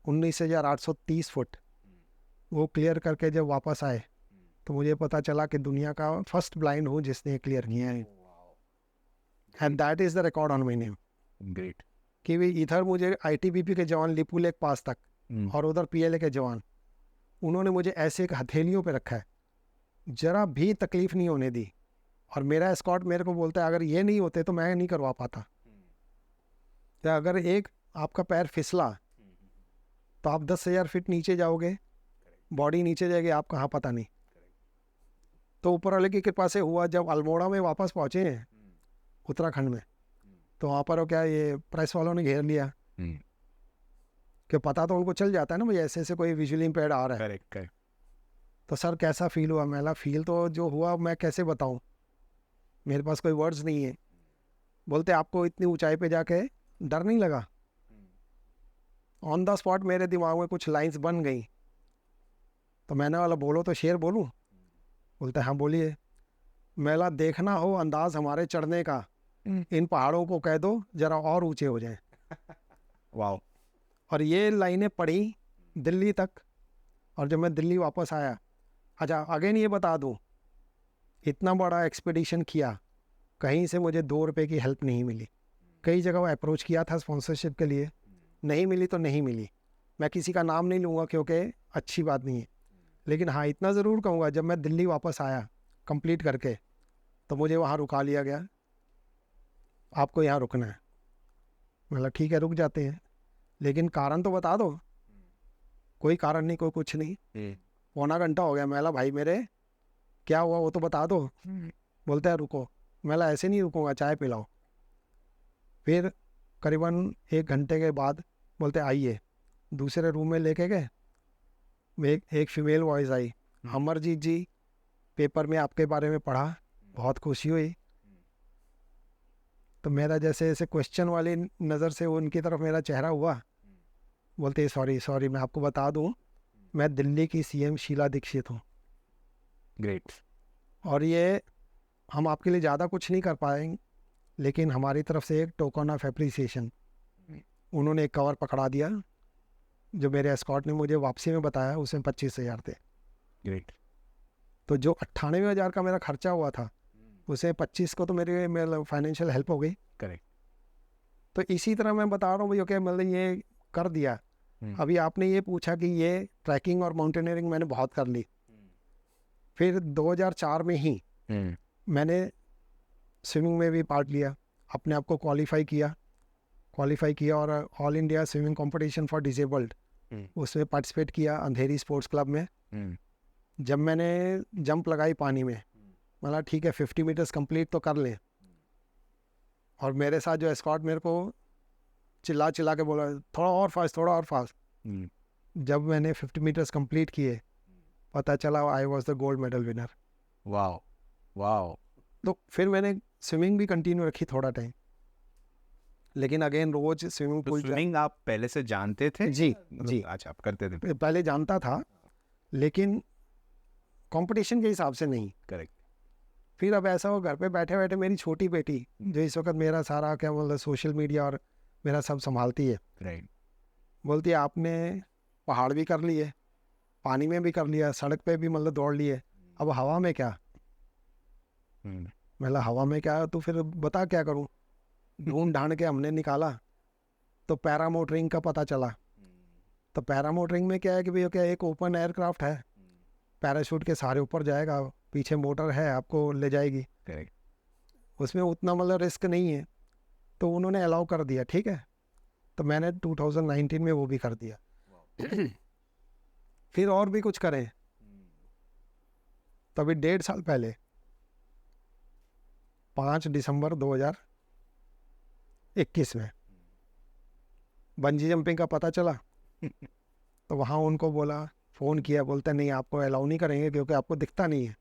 19,830 फुट, वो क्लियर करके जब वापस आए तो मुझे पता चला कि दुनिया का फर्स्ट ब्लाइंड हूँ जिसने क्लियर किया है। And that is the record on my name. Great. कि भी इधर मुझे आईटीबीपी के जवान लीपू लेक पास तक और उधर पीएलए के जवान, उन्होंने मुझे ऐसे एक हथेलियों पे रखा है, जरा भी तकलीफ नहीं होने दी। और मेरा एस्कॉर्ट मेरे को बोलता है अगर ये नहीं होते तो मैं नहीं करवा पाता। तो अगर एक आपका पैर फिसला तो आप 10,000 फीट नीचे जाओगे, बॉडी नीचे जाएगी, आप कहाँ पता नहीं। तो ऊपर वाले की कृपा से हुआ, जब अल्मोड़ा में वापस पहुँचे हैं उत्तराखंड में, तो वहाँ पर वो क्या ये प्रेस वालों ने घेर लिया। कि पता तो उनको चल जाता है ना भाई ऐसे ऐसे कोई विजुअली इम्पेयर्ड आ रहा है। Correct correct. तो सर कैसा फील हुआ? मैं फील तो जो हुआ मैं कैसे बताऊं, मेरे पास कोई वर्ड्स नहीं है। बोलते आपको इतनी ऊंचाई पे जाके डर नहीं लगा? ऑन द स्पॉट मेरे दिमाग में कुछ लाइंस बन गई। तो मैंने वाला बोलो तो शेर बोलूं? बोलते हाँ बोलिए। मेला देखना हो अंदाज हमारे चढ़ने का, इन पहाड़ों को कह दो जरा और ऊंचे हो जाएं। वाह। और ये लाइनें पढ़ी दिल्ली तक। और जब मैं दिल्ली वापस आया, अच्छा अगेन ये बता दूं, इतना बड़ा एक्सपीडिशन किया, कहीं से मुझे 2 रुपए की हेल्प नहीं मिली। कई जगह अप्रोच किया था स्पॉन्सरशिप के लिए, नहीं मिली तो नहीं मिली। मैं किसी का नाम नहीं लूँगा क्योंकि अच्छी बात नहीं है। लेकिन हाँ इतना ज़रूर कहूँगा, जब मैं दिल्ली वापस आया कंप्लीट करके, तो मुझे वहाँ रुका लिया गया, आपको यहाँ रुकना है। मतलब ठीक है रुक जाते हैं, लेकिन कारण तो बता दो। कोई कारण नहीं, कोई कुछ नहीं। 1.25 घंटा हो गया। मैला भाई मेरे क्या हुआ वो तो बता दो। बोलते हैं रुको। मैला ऐसे नहीं रुकूंगा, चाय पिलाओ। फिर करीबन 1 घंटे के बाद बोलते आइए। दूसरे रूम में लेके गए। एक फीमेल वॉइस आई, अमरजीत जी पेपर में आपके बारे में पढ़ा, बहुत खुशी हुई। तो मेरा जैसे ऐसे क्वेश्चन वाली नज़र से उनकी तरफ मेरा चेहरा हुआ। बोलते सॉरी मैं आपको बता दूं, मैं दिल्ली की सीएम शीला दीक्षित हूँ, ग्रेट। और ये हम आपके लिए ज़्यादा कुछ नहीं कर पाएंगे, लेकिन हमारी तरफ से एक टोकन ऑफ एप्रिसिएशन, उन्होंने एक कवर पकड़ा दिया जो मेरे एस्कॉर्ट ने मुझे वापसी में बताया, उसमें 25,000 थे। ग्रेट। तो जो 98,000 का मेरा खर्चा हुआ था, उसे 25 को तो मेरे फाइनेंशियल हेल्प हो गई। करेक्ट। तो इसी तरह मैं बता रहा हूँ भैया कि मतलब ये कर दिया। अभी आपने ये पूछा कि ये ट्रैकिंग और माउंटेनियरिंग मैंने बहुत कर ली। फिर 2004 में ही मैंने स्विमिंग में भी पार्ट लिया, अपने आप को क्वालिफाई किया और all India swimming competition for disabled उसमें पार्टिसिपेट किया अंधेरी स्पोर्ट्स क्लब में। जब मैंने जंप लगाई पानी में, मतलब ठीक है 50 मीटर्स कंप्लीट तो कर लें, और मेरे साथ जो एस्कॉर्ट मेरे को चिल्ला के बोला थोड़ा और फास्ट। जब मैंने 50 मीटर्स कंप्लीट किए, पता चला I was the gold medal winner. Wow wow. तो फिर मैंने स्विमिंग भी कंटिन्यू रखी थोड़ा टाइम, लेकिन अगेन रोज स्विमिंग तो पूल स्विमिंग आप पहले से जानते थे? जी जी, अच्छा, आप करते थे। पहले जानता था लेकिन कंपटीशन के हिसाब से नहीं। करेक्ट। फिर अब ऐसा हो, घर पे बैठे बैठे मेरी छोटी बेटी जो इस वक्त मेरा सारा क्या बोलते सोशल मीडिया और मेरा सब संभालती है, राइट। बोलती है आपने पहाड़ भी कर लिए, पानी में भी कर लिया, सड़क पे भी मतलब दौड़ लिए, अब हवा में क्या? मतलब हवा में क्या? तो फिर बता क्या करूं? ढूंढ ढांड के हमने निकाला तो पैरामोटरिंग का पता चला। तो पैरामोटरिंग में क्या है कि भैया क्या एक ओपन एयरक्राफ्ट है, पैराशूट के सहारे ऊपर जाएगा, पीछे मोटर है, आपको ले जाएगी। करेक्ट। उसमें उतना मतलब रिस्क नहीं है, तो उन्होंने अलाउ कर दिया। ठीक है, तो मैंने 2019 में वो भी कर दिया। फिर और भी कुछ करें, तभी 1.5 साल पहले 5 दिसंबर 2021 में बंजी जंपिंग का पता चला। तो वहाँ उनको बोला, फ़ोन किया, बोलते नहीं आपको अलाउ नहीं करेंगे क्योंकि आपको दिखता नहीं है।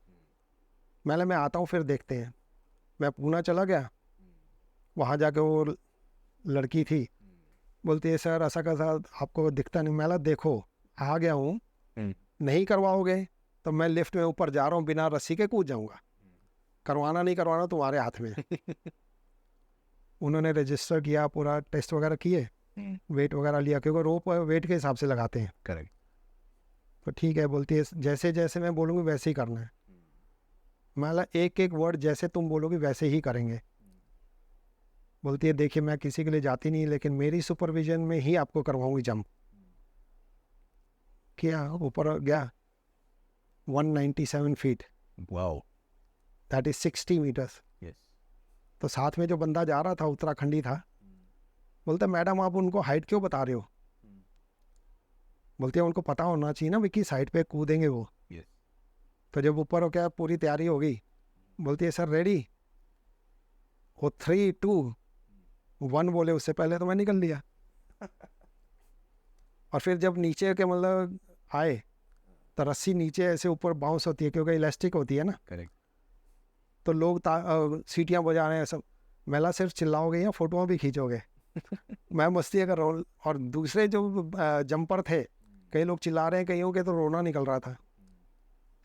मैं आता हूँ फिर देखते हैं। मैं पूना चला गया, वहाँ जाके वो लड़की थी, बोलती है सर ऐसा कैसा आपको दिखता नहीं। मैं देखो आ गया हूँ, नहीं करवाओगे तो मैं लिफ्ट में ऊपर जा रहा हूँ, बिना रस्सी के कूद जाऊँगा, करवाना नहीं करवाना तुम्हारे हाथ में। उन्होंने रजिस्टर किया, पूरा टेस्ट वगैरह किए, वेट वगैरह लिया, क्योंकि रोप वेट के हिसाब से लगाते हैं। करेक्ट। तो ठीक है, बोलती है जैसे जैसे मैं बोलूँगी वैसे ही करना है। मैं एक एक वर्ड जैसे तुम बोलोगे वैसे ही करेंगे। बोलती है देखिए मैं किसी के लिए जाती नहीं, लेकिन मेरी सुपरविजन में ही आपको करवाऊंगी जंप। किया, ऊपर गया 197 feet, wow. That is 60 metres. Yes. तो साथ में जो बंदा जा रहा था उत्तराखंडी था, बोलता मैडम आप उनको हाइट क्यों बता रहे हो? बोलते हैं उनको पता होना चाहिए ना विकी साइड पे कूदेंगे वो। यस। तो जब ऊपर हो क्या पूरी तैयारी हो गई, बोलती है सर रेडी, वो 3 2 1 बोले उससे पहले तो मैं निकल लिया। और फिर जब नीचे के मतलब आए तो रस्सी नीचे ऐसे ऊपर बाउंस होती है क्योंकि इलास्टिक होती है ना। करेक्ट। तो लोग सीटियाँ बजा रहे हैं सब। मेला सिर्फ चिल्लाओगे या फोटोआँ भी खींचोगे? मैं मस्ती कर रहा हूँ, और दूसरे जो जंपर थे, कई लोग चिल्ला रहे हैं, कईयों के तो रोना निकल रहा था।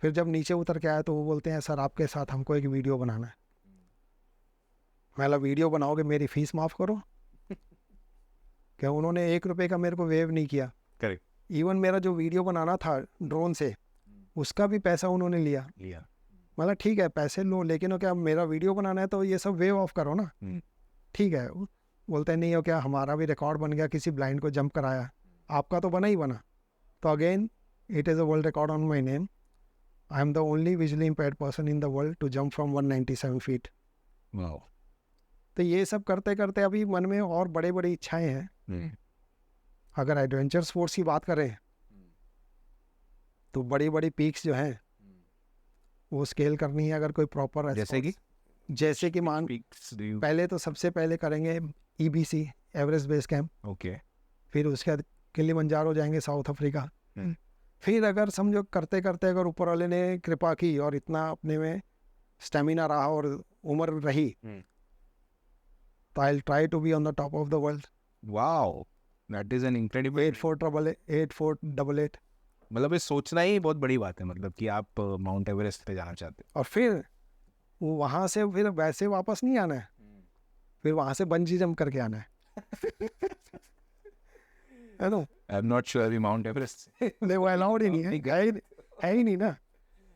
फिर जब नीचे उतर के आया तो वो बोलते हैं सर आपके साथ हमको एक वीडियो बनाना है। मैं वीडियो बनाओगे मेरी फीस माफ़ करो? क्या उन्होंने 1 रुपये का मेरे को वेव नहीं किया। करेक्ट। इवन मेरा जो वीडियो बनाना था ड्रोन से, उसका भी पैसा उन्होंने लिया। मतलब ठीक है पैसे लो, लेकिन क्या मेरा वीडियो बनाना है तो ये सब वेव ऑफ करो ना। ठीक है, बोलते नहीं हो क्या हमारा भी रिकॉर्ड बन गया, किसी ब्लाइंड को जंप कराया, आपका तो बना ही बना। तो again it is a world record on my name. I am the only visually impaired person in the world to jump from 197 feet. Wow. तो ये सब करते करते अभी मन में और बड़े बड़ी इच्छाएं हैं। अगर एडवेंचर स्पोर्ट्स की बात करें तो बड़ी बड़ी पीक्स जो हैं वो स्केल करनी है। अगर कोई प्रॉपर जैसे कि मान पहले तो सबसे पहले करेंगे EBC Everest base camp. Okay. फिर उसके बाद किलिमंजारो जाएंगे साउथ अफ्रीका। फिर अगर समझो करते करते अगर ऊपर वाले ने कृपा की और इतना अपने में स्टेमिना रहा और उम्र रही, तो I will try to be on the top of the world. Wow, that is an incredible. 8488। मतलब ये सोचना ही बहुत बड़ी बात है, मतलब कि आप माउंट एवरेस्ट पे जाना चाहते और फिर वो वहाँ से फिर वैसे वापस नहीं आना है, हो। फिर वहाँ से बंजी जंप करके आना है ना। आई एम नॉट श्योर अभी माउंट एवरेस्ट नहीं, वो अलाउड ही नहीं है ही नहीं ना।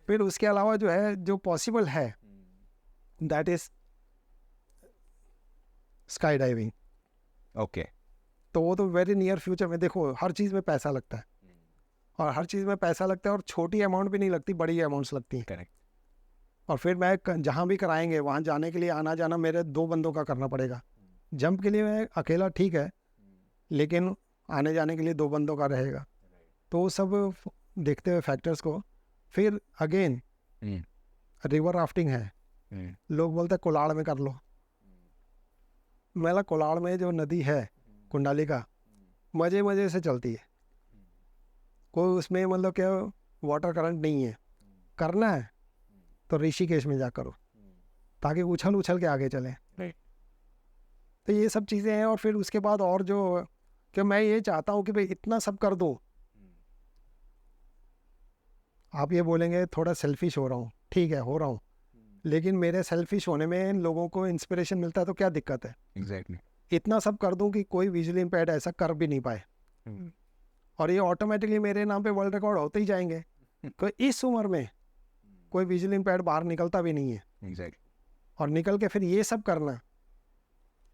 फिर उसके अलावा जो है, जो पॉसिबल है, that is sky diving. Okay. तो वो तो वेरी नियर फ्यूचर में। देखो, हर चीज़ में पैसा लगता है, और हर चीज़ में पैसा लगता है, और छोटी अमाउंट भी नहीं लगती, बड़ी अमाउंट्स लगती हैं। करेक्ट। और फिर मैं जहाँ भी कराएंगे वहाँ जाने के लिए आना जाना मेरे 2 बंदों का करना पड़ेगा। जंप के लिए मैं अकेला ठीक है, लेकिन आने जाने के लिए 2 बंदों का रहेगा। तो वो सब देखते हुए फैक्टर्स को, फिर अगेन रिवर राफ्टिंग है। लोग बोलते हैं कोलाड़ में कर लो। मेरा कोलाड़ में जो नदी है कुंडालिका, मज़े मज़े से चलती है, कोई उसमें मतलब क्या वाटर करंट नहीं है। करना है तो ऋषिकेश में जा करो, ताकि उछल उछल के आगे चलें। Right. तो ये सब चीज़ें हैं। और फिर उसके बाद और जो कि मैं ये चाहता हूँ कि भाई इतना सब कर दूँ। आप ये बोलेंगे थोड़ा सेल्फिश हो रहा हूँ, ठीक है हो रहा हूँ, लेकिन मेरे सेल्फिश होने में लोगों को इंस्पिरेशन मिलता है, तो क्या दिक्कत है। एग्जैक्टली। इतना सब कर दूँ कि कोई विजुअली इम्पेयर्ड ऐसा कर भी नहीं पाए, और ये ऑटोमेटिकली मेरे नाम पे वर्ल्ड रिकॉर्ड होते ही जाएंगे। तो इस उम्र में कोई विजुअली इम्पेयर्ड बाहर निकलता भी नहीं है, एग्जैक्टली। और निकल के फिर ये सब करना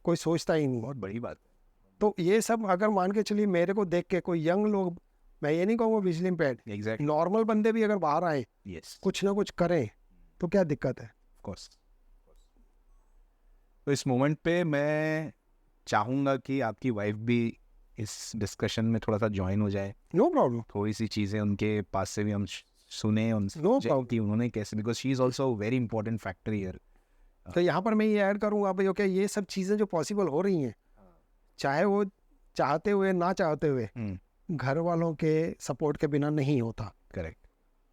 कोई सोचता ही नहीं। बहुत बड़ी बात है। तो ये सब अगर मान के चलिए, मेरे को देख के कोई यंग लोग, मैं ये नहीं कहूँगा विजुअली इम्पेयर्ड, एग्जैक्टली। नॉर्मल बंदे भी अगर बाहर आए, यस। कुछ ना कुछ करें, तो क्या दिक्कत है। Of course. तो इस मोमेंट पे मैं चाहूँगा कि आपकी वाइफ भी इस डिस्कशन में थोड़ा सा ज्वाइन हो जाए। No problem. थोड़ी सी चीज़ें उनके पास से भी हम सुने उनसे No problem. कि उन्होंने कैसे, because she is also very important factor here. तो यहाँ पर मैं ये ऐड करूँगा भाई, ओके, ये सब चीज़ें जो पॉसिबल हो रही हैं, चाहे वो चाहते हुए ना चाहते हुए, घर वालों के सपोर्ट के बिना नहीं होता। Correct.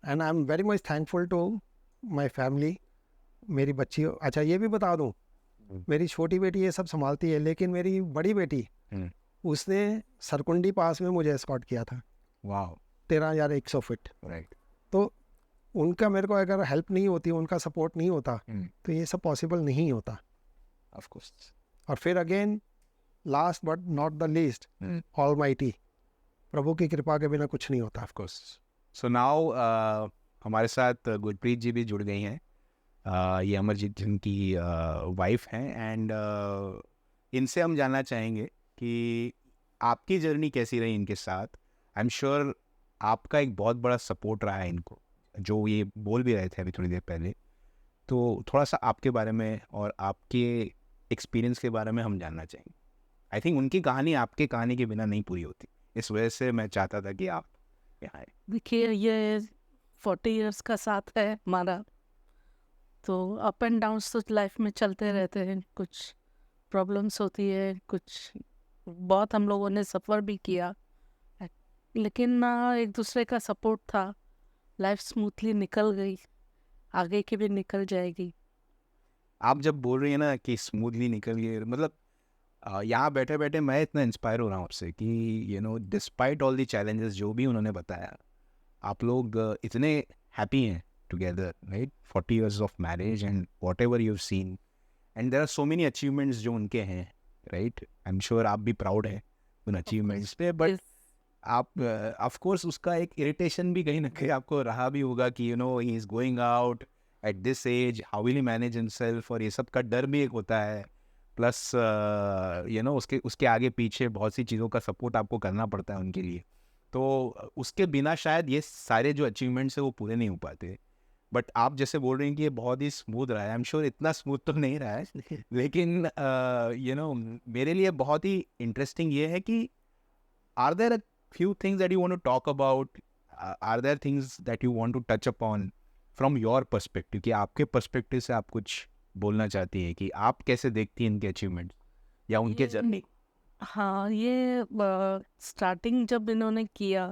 And I am very much thankful to my family. मेरी बच्ची, अच्छा ये भी बता दूँ, मेरी छोटी बेटी ये सब संभालती है, लेकिन मेरी बड़ी बेटी, उसने सरकुंडी पास में मुझे एस्कॉर्ट किया था, वाओ। 13,100 फीट। राइट। तो उनका, मेरे को अगर हेल्प नहीं होती, उनका सपोर्ट नहीं होता, तो ये सब पॉसिबल नहीं होता। Of course. और फिर again, last but not the least, almighty, प्रभु की कृपा के बिना कुछ नहीं होता। Of course. सो नाउ हमारे साथ गुरप्रीत जी भी जुड़ गई हैं। ये अमरजीत जिनकी वाइफ हैं, एंड इनसे हम जानना चाहेंगे कि आपकी जर्नी कैसी रही इनके साथ। आई एम श्योर आपका एक बहुत बड़ा सपोर्ट रहा है इनको, जो ये बोल भी रहे थे अभी थोड़ी देर पहले। तो थोड़ा सा आपके बारे में और आपके एक्सपीरियंस के बारे में हम जानना चाहेंगे। आई थिंक उनकी कहानी आपके कहानी के बिना नहीं पूरी होती, इस वजह से मैं चाहता था कि आप यहाँ आए। देखिए, ये 40 इयर्स का साथ है हमारा, तो अप एंड डाउन्स तो लाइफ में चलते रहते हैं। कुछ प्रॉब्लम्स होती है, कुछ बहुत हम लोगों ने सफ़र भी किया, लेकिन ना एक दूसरे का सपोर्ट था। लाइफ स्मूथली निकल गई, आगे की भी निकल जाएगी। आप जब बोल रही हैं ना कि स्मूथली निकल गए, मतलब यहाँ बैठे बैठे मैं इतना इंस्पायर हो रहा हूँ आपसे कि डिस्पाइट ऑल दी चैलेंजेस जो भी उन्होंने बताया, आप लोग इतने हैप्पी हैं together, right? 40 years of marriage and whatever you seen, and there are so many achievements जो उनके हैं, राइट? आई एम श्योर आप भी प्राउड हैं उन अचीवमेंट्स पे, बट आप ऑफ कोर्स उसका एक इरिटेशन भी कहीं ना कहीं आपको रहा भी होगा कि he is going out at this age, how will he manage himself, और ये सब का डर भी एक होता है। प्लस उसके आगे पीछे बहुत सी चीज़ों का सपोर्ट आपको करना पड़ता है उनके लिए। तो उसके बिना शायद ये सारे जो अचीवमेंट्स है वो पूरे नहीं हो पाते। बट आप जैसे बोल रहे हैं कि ये बहुत ही स्मूथ रहा है, आई एम श्योर इतना स्मूथ तो नहीं रहा है लेकिन मेरे लिए बहुत ही इंटरेस्टिंग ये है कि are there few things that you want to talk about, are there things that you want to touch upon from your perspective, कि आपके पर्सपेक्टिव से आप कुछ बोलना चाहती हैं कि आप कैसे देखती हैं इनके अचीवमेंट या उनके जर्नी? हाँ, ये स्टार्टिंग जब इन्होंने किया,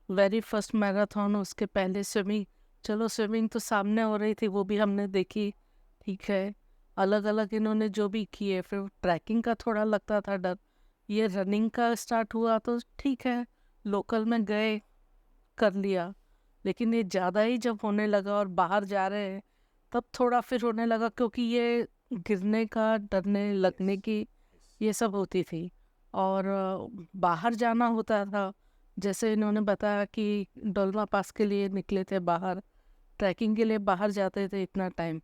वेरी फर्स्ट मैराथन, उसके पहले स्विमिंग, चलो स्विमिंग तो सामने हो रही थी, वो भी हमने देखी, ठीक है। अलग अलग इन्होंने जो भी किए, फिर ट्रैकिंग का थोड़ा लगता था डर। ये रनिंग का स्टार्ट हुआ तो ठीक है, लोकल में गए कर लिया, लेकिन ये ज़्यादा ही जब होने लगा और बाहर जा रहे हैं तब थोड़ा फिर होने लगा, क्योंकि ये गिरने का डरने लगने की ये सब होती थी। और बाहर जाना होता था, जैसे इन्होंने बताया कि डोलमा पास के लिए निकले थे बाहर, ट्रैकिंग के लिए बाहर जाते थे इतना टाइम,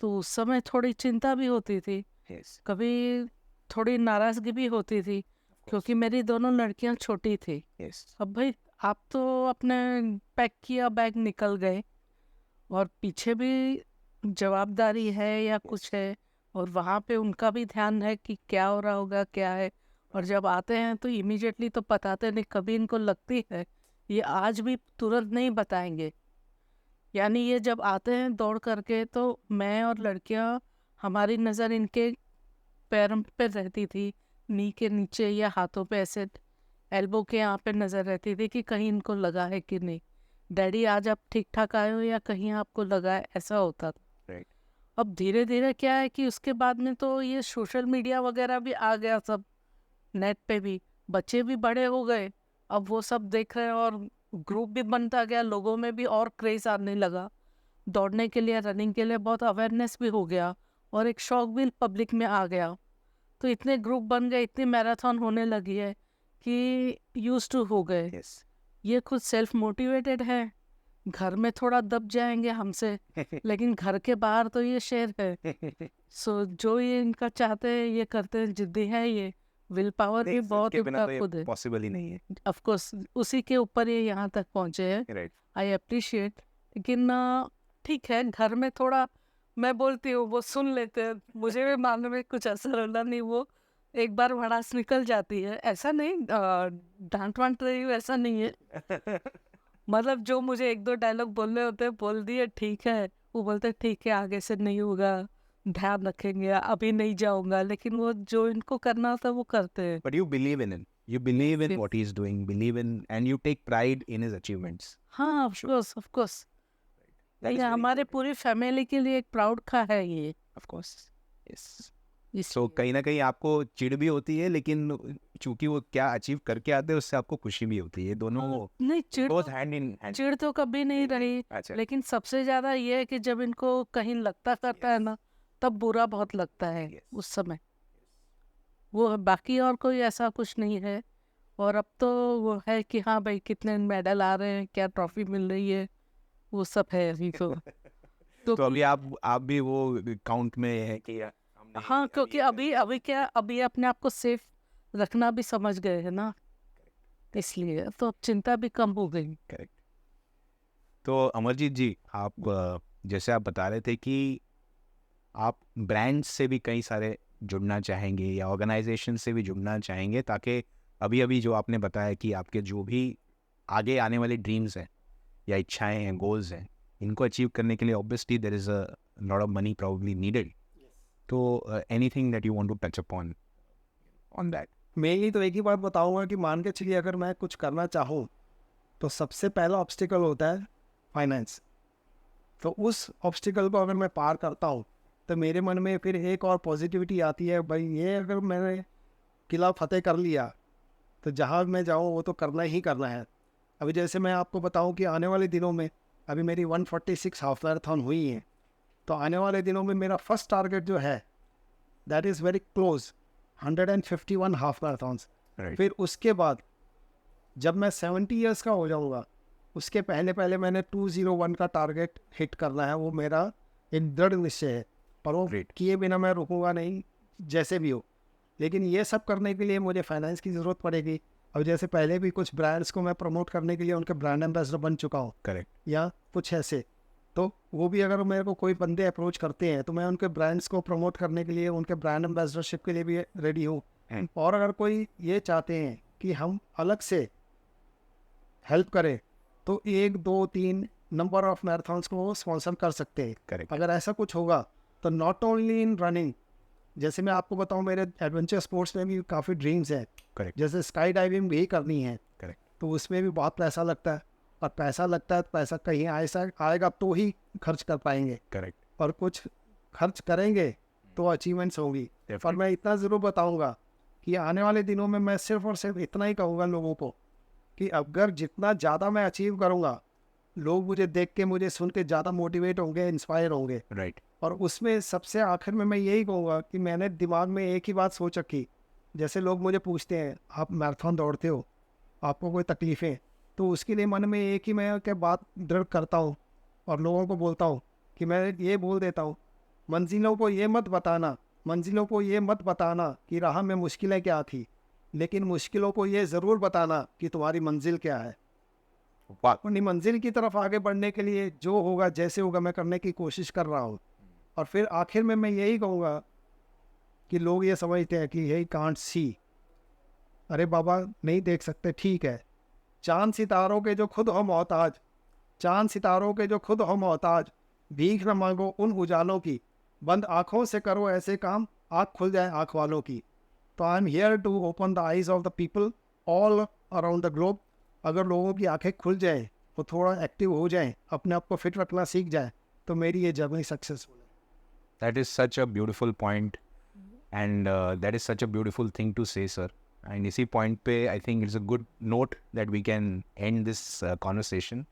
तो उस समय थोड़ी चिंता भी होती थी, Yes. कभी थोड़ी नाराज़गी भी होती थी, क्योंकि मेरी दोनों लड़कियां छोटी थी। Yes. अब भाई आप तो अपने पैक किया बैग निकल गए और पीछे भी जवाबदारी है या कुछ है, और वहाँ पे उनका भी ध्यान है कि क्या हो रहा होगा क्या है। और जब आते हैं तो इमीडिएटली तो बताते नहीं, कभी इनको लगती है ये आज भी तुरंत नहीं बताएंगे। यानी ये जब आते हैं दौड़ करके तो मैं और लड़कियाँ, हमारी नज़र इनके पैरों पे रहती थी, नी के नीचे या हाथों पे, ऐसे एल्बो के यहाँ पे नज़र रहती थी कि कहीं इनको लगा है कि नहीं, डैडी आज आप ठीक ठाक आए हो या कहीं आपको लगा है, ऐसा होता था। Right. अब धीरे धीरे क्या है कि उसके बाद में तो ये सोशल मीडिया वगैरह भी आ गया, सब नेट पे भी बच्चे भी बड़े हो गए, अब वो सब देख रहे हैं और ग्रुप भी बनता गया, लोगों में भी और क्रेज आने लगा दौड़ने के लिए, रनिंग के लिए बहुत अवेयरनेस भी हो गया और एक शौक भी पब्लिक में आ गया। तो इतने ग्रुप बन गए, इतनी मैराथन होने लगी है कि यूज टू हो गए। Yes. ये खुद सेल्फ मोटिवेटेड है, घर में थोड़ा दब जाएंगे हमसे, लेकिन घर के बाहर तो ये शेर है। सो जो ये इनका चाहते हैं ये करते हैं, जिद्दी है ये, विल पावर भी नहीं, बहुत इसके बिना इनका तो ये खुद है। पॉसिबल ही नहीं है। ऑफ कोर्स उसी के ऊपर ये यहाँ तक पहुँचे हैं, Right. I appreciate. लेकिन ठीक है, घर में थोड़ा मैं बोलती हूँ वो सुन लेते हैं, मुझे भी मानने में कुछ असर होला नहीं, वो एक बार भड़ास निकल जाती है, ऐसा नहीं डांट वांट रही हूँ, ऐसा नहीं है। मतलब जो मुझे एक दो डायलॉग बोलने होते हैं बोल दिए, ठीक है, वो बोलते हैं ठीक है आगे से नहीं होगा, ध्यान रखेंगे, अभी नहीं जाऊंगा, लेकिन वो जो इनको करना होता है वो करते हैं। But you believe in him. You believe in Yes. what he's doing. Believe in, and you take pride in his achievements. हाँ of course of course, That is ये very हमारे important. पूरी फैमिली के लिए एक प्राउड का है ये। Of course. Yes. इसलिए So कहीं ना कहीं आपको चिढ़ भी होती है, लेकिन चूंकि वो क्या अचीव करके आते हैं उससे आपको खुशी भी होती है। ये दोनों नहीं, चिढ़ goes तो, hand in hand. चिढ़ तो कभी नहीं रही, अच्छा. लेकिन सबसे ज्यादा ये है कि जब इनको कहीं लगता करता है ना, तब बुरा बहुत लगता है Yes. उस समय, वो बाकी और कोई ऐसा कुछ नहीं है। और अब तो वो है कि हाँ भाई कितने मेडल आ रहे हैं, क्या ट्रॉफी मिल रही है, वो सब है अभी तो। तो अभी आप भी वो काउंट में है कि हमने हाँ, क्योंकि अभी क्या, अभी अपने आप को सेफ रखना भी समझ गए हैं ना, इसलिए तो अब चिंता भी कम हो गई। करेक्ट। तो अमरजीत जी, आप जैसे आप बता रहे थे कि आप ब्रांड से भी कई सारे जुड़ना चाहेंगे या ऑर्गेनाइजेशन से भी जुड़ना चाहेंगे, ताकि अभी अभी जो आपने बताया कि आपके जो भी आगे आने वाले ड्रीम्स हैं या इच्छाएं हैं, गोल्स हैं, इनको अचीव करने के लिए obviously there is a lot of money probably needed. तो anything that you want to touch upon on that? Mainly तो एक ही बात बताऊंगा कि मान के चलिए अगर मैं कुछ करना चाहूँ तो सबसे पहला ऑब्स्टिकल होता है फाइनेंस। तो उस ऑब्स्टिकल को अगर मैं पार करता हूँ तो मेरे मन में फिर एक और पॉजिटिविटी आती है, भाई ये अगर मैंने किला फतेह कर लिया तो जहाँ मैं जाऊँ वो तो करना ही करना है। अभी जैसे मैं आपको बताऊँ कि आने वाले दिनों में अभी मेरी 146 हाफ मैराथन हुई है, तो आने वाले दिनों में मेरा फर्स्ट टारगेट जो है that is very close 151 half marathons. फिर उसके बाद जब मैं 70 इयर्स का हो जाऊंगा उसके पहले मैंने 201 का टारगेट हिट करना है, वो मेरा एक दृढ़ निश्चय है। पर वो Great. किए बिना मैं रुकूंगा नहीं जैसे भी हो। लेकिन ये सब करने के लिए मुझे फाइनेंस की ज़रूरत पड़ेगी। अब जैसे पहले भी कुछ ब्रांड्स को मैं प्रमोट करने के लिए उनके ब्रांड एम्बेसडर बन चुका हूँ करेक्ट। या कुछ ऐसे, तो वो भी अगर मेरे को कोई बंदे अप्रोच करते हैं तो मैं उनके ब्रांड्स को प्रमोट करने के लिए उनके ब्रांड एम्बेसडरशिप के लिए भी रेडी हूँ। और अगर कोई ये चाहते हैं कि हम अलग से हेल्प करें तो 1 2 3 नंबर ऑफ मैराथन्स को स्पॉन्सर कर सकते हैं। करेक्ट। अगर ऐसा कुछ होगा तो नॉट ओनली इन रनिंग, जैसे मैं आपको बताऊं मेरे एडवेंचर स्पोर्ट्स में भी काफ़ी ड्रीम्स हैं। करेक्ट। जैसे स्काई डाइविंग भी करनी है, करेक्ट। तो उसमें भी बहुत पैसा लगता है, और पैसा लगता है तो पैसा कहीं आएगा तो ही खर्च कर पाएंगे, करेक्ट। और कुछ खर्च करेंगे तो अचीवमेंट्स होंगी। और मैं इतना ज़रूर बताऊंगा कि आने वाले दिनों में मैं सिर्फ और सिर्फ इतना ही कहूँगा लोगों को कि अगर जितना ज़्यादा मैं अचीव करूँगा, लोग मुझे देख के, मुझे सुन के ज़्यादा मोटिवेट होंगे, इंस्पायर होंगे। राइट। और उसमें सबसे आखिर में मैं यही कहूँगा कि मैंने दिमाग में एक ही बात सोच रखी। जैसे लोग मुझे पूछते हैं, आप मैराथन दौड़ते हो, आपको कोई तकलीफ़ें? तो उसके लिए मन में एक ही मैं क्या बात दृढ़ करता हूँ और लोगों को बोलता हूँ कि मैं ये बोल देता हूँ, मंजिलों को ये मत बताना, मंजिलों को ये मत बताना कि राह में मुश्किलें क्या थी, लेकिन मुश्किलों को ये ज़रूर बताना कि तुम्हारी मंजिल क्या है। वाह। अपनी मंजिल की तरफ आगे बढ़ने के लिए जो होगा, जैसे होगा, मैं करने की कोशिश कर रहा हूँ। और फिर आखिर में मैं यही कहूँगा कि लोग ये समझते हैं कि यही कांट सी, अरे बाबा नहीं देख सकते, ठीक है। चांद सितारों के जो खुद हो मोहताज, चांद सितारों के जो खुद हो मोहताज, भीख न मांगो उन उजालों की, बंद आँखों से करो ऐसे काम, आँख खुल जाए आँख वालों की। तो I am here to open the eyes of the people all around the globe. अगर लोगों की आंखें खुल जाएं, वो थोड़ा एक्टिव हो जाएं, अपने आप को फिट रखना सीख जाएं, तो मेरी ये जर्नी सक्सेसफुल है। That is such a beautiful point, and that is such a beautiful thing to say, sir. And इसी point पे I think it's a good note that we can end this conversation.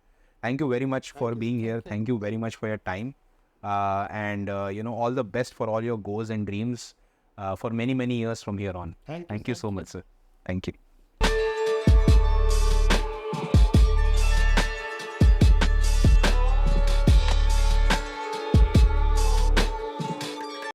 Thank you very much for being here. Thank you very much for your time, and all the best for all your goals and dreams for many years from here on. Thank you, Thank you so much, sir. Thank you.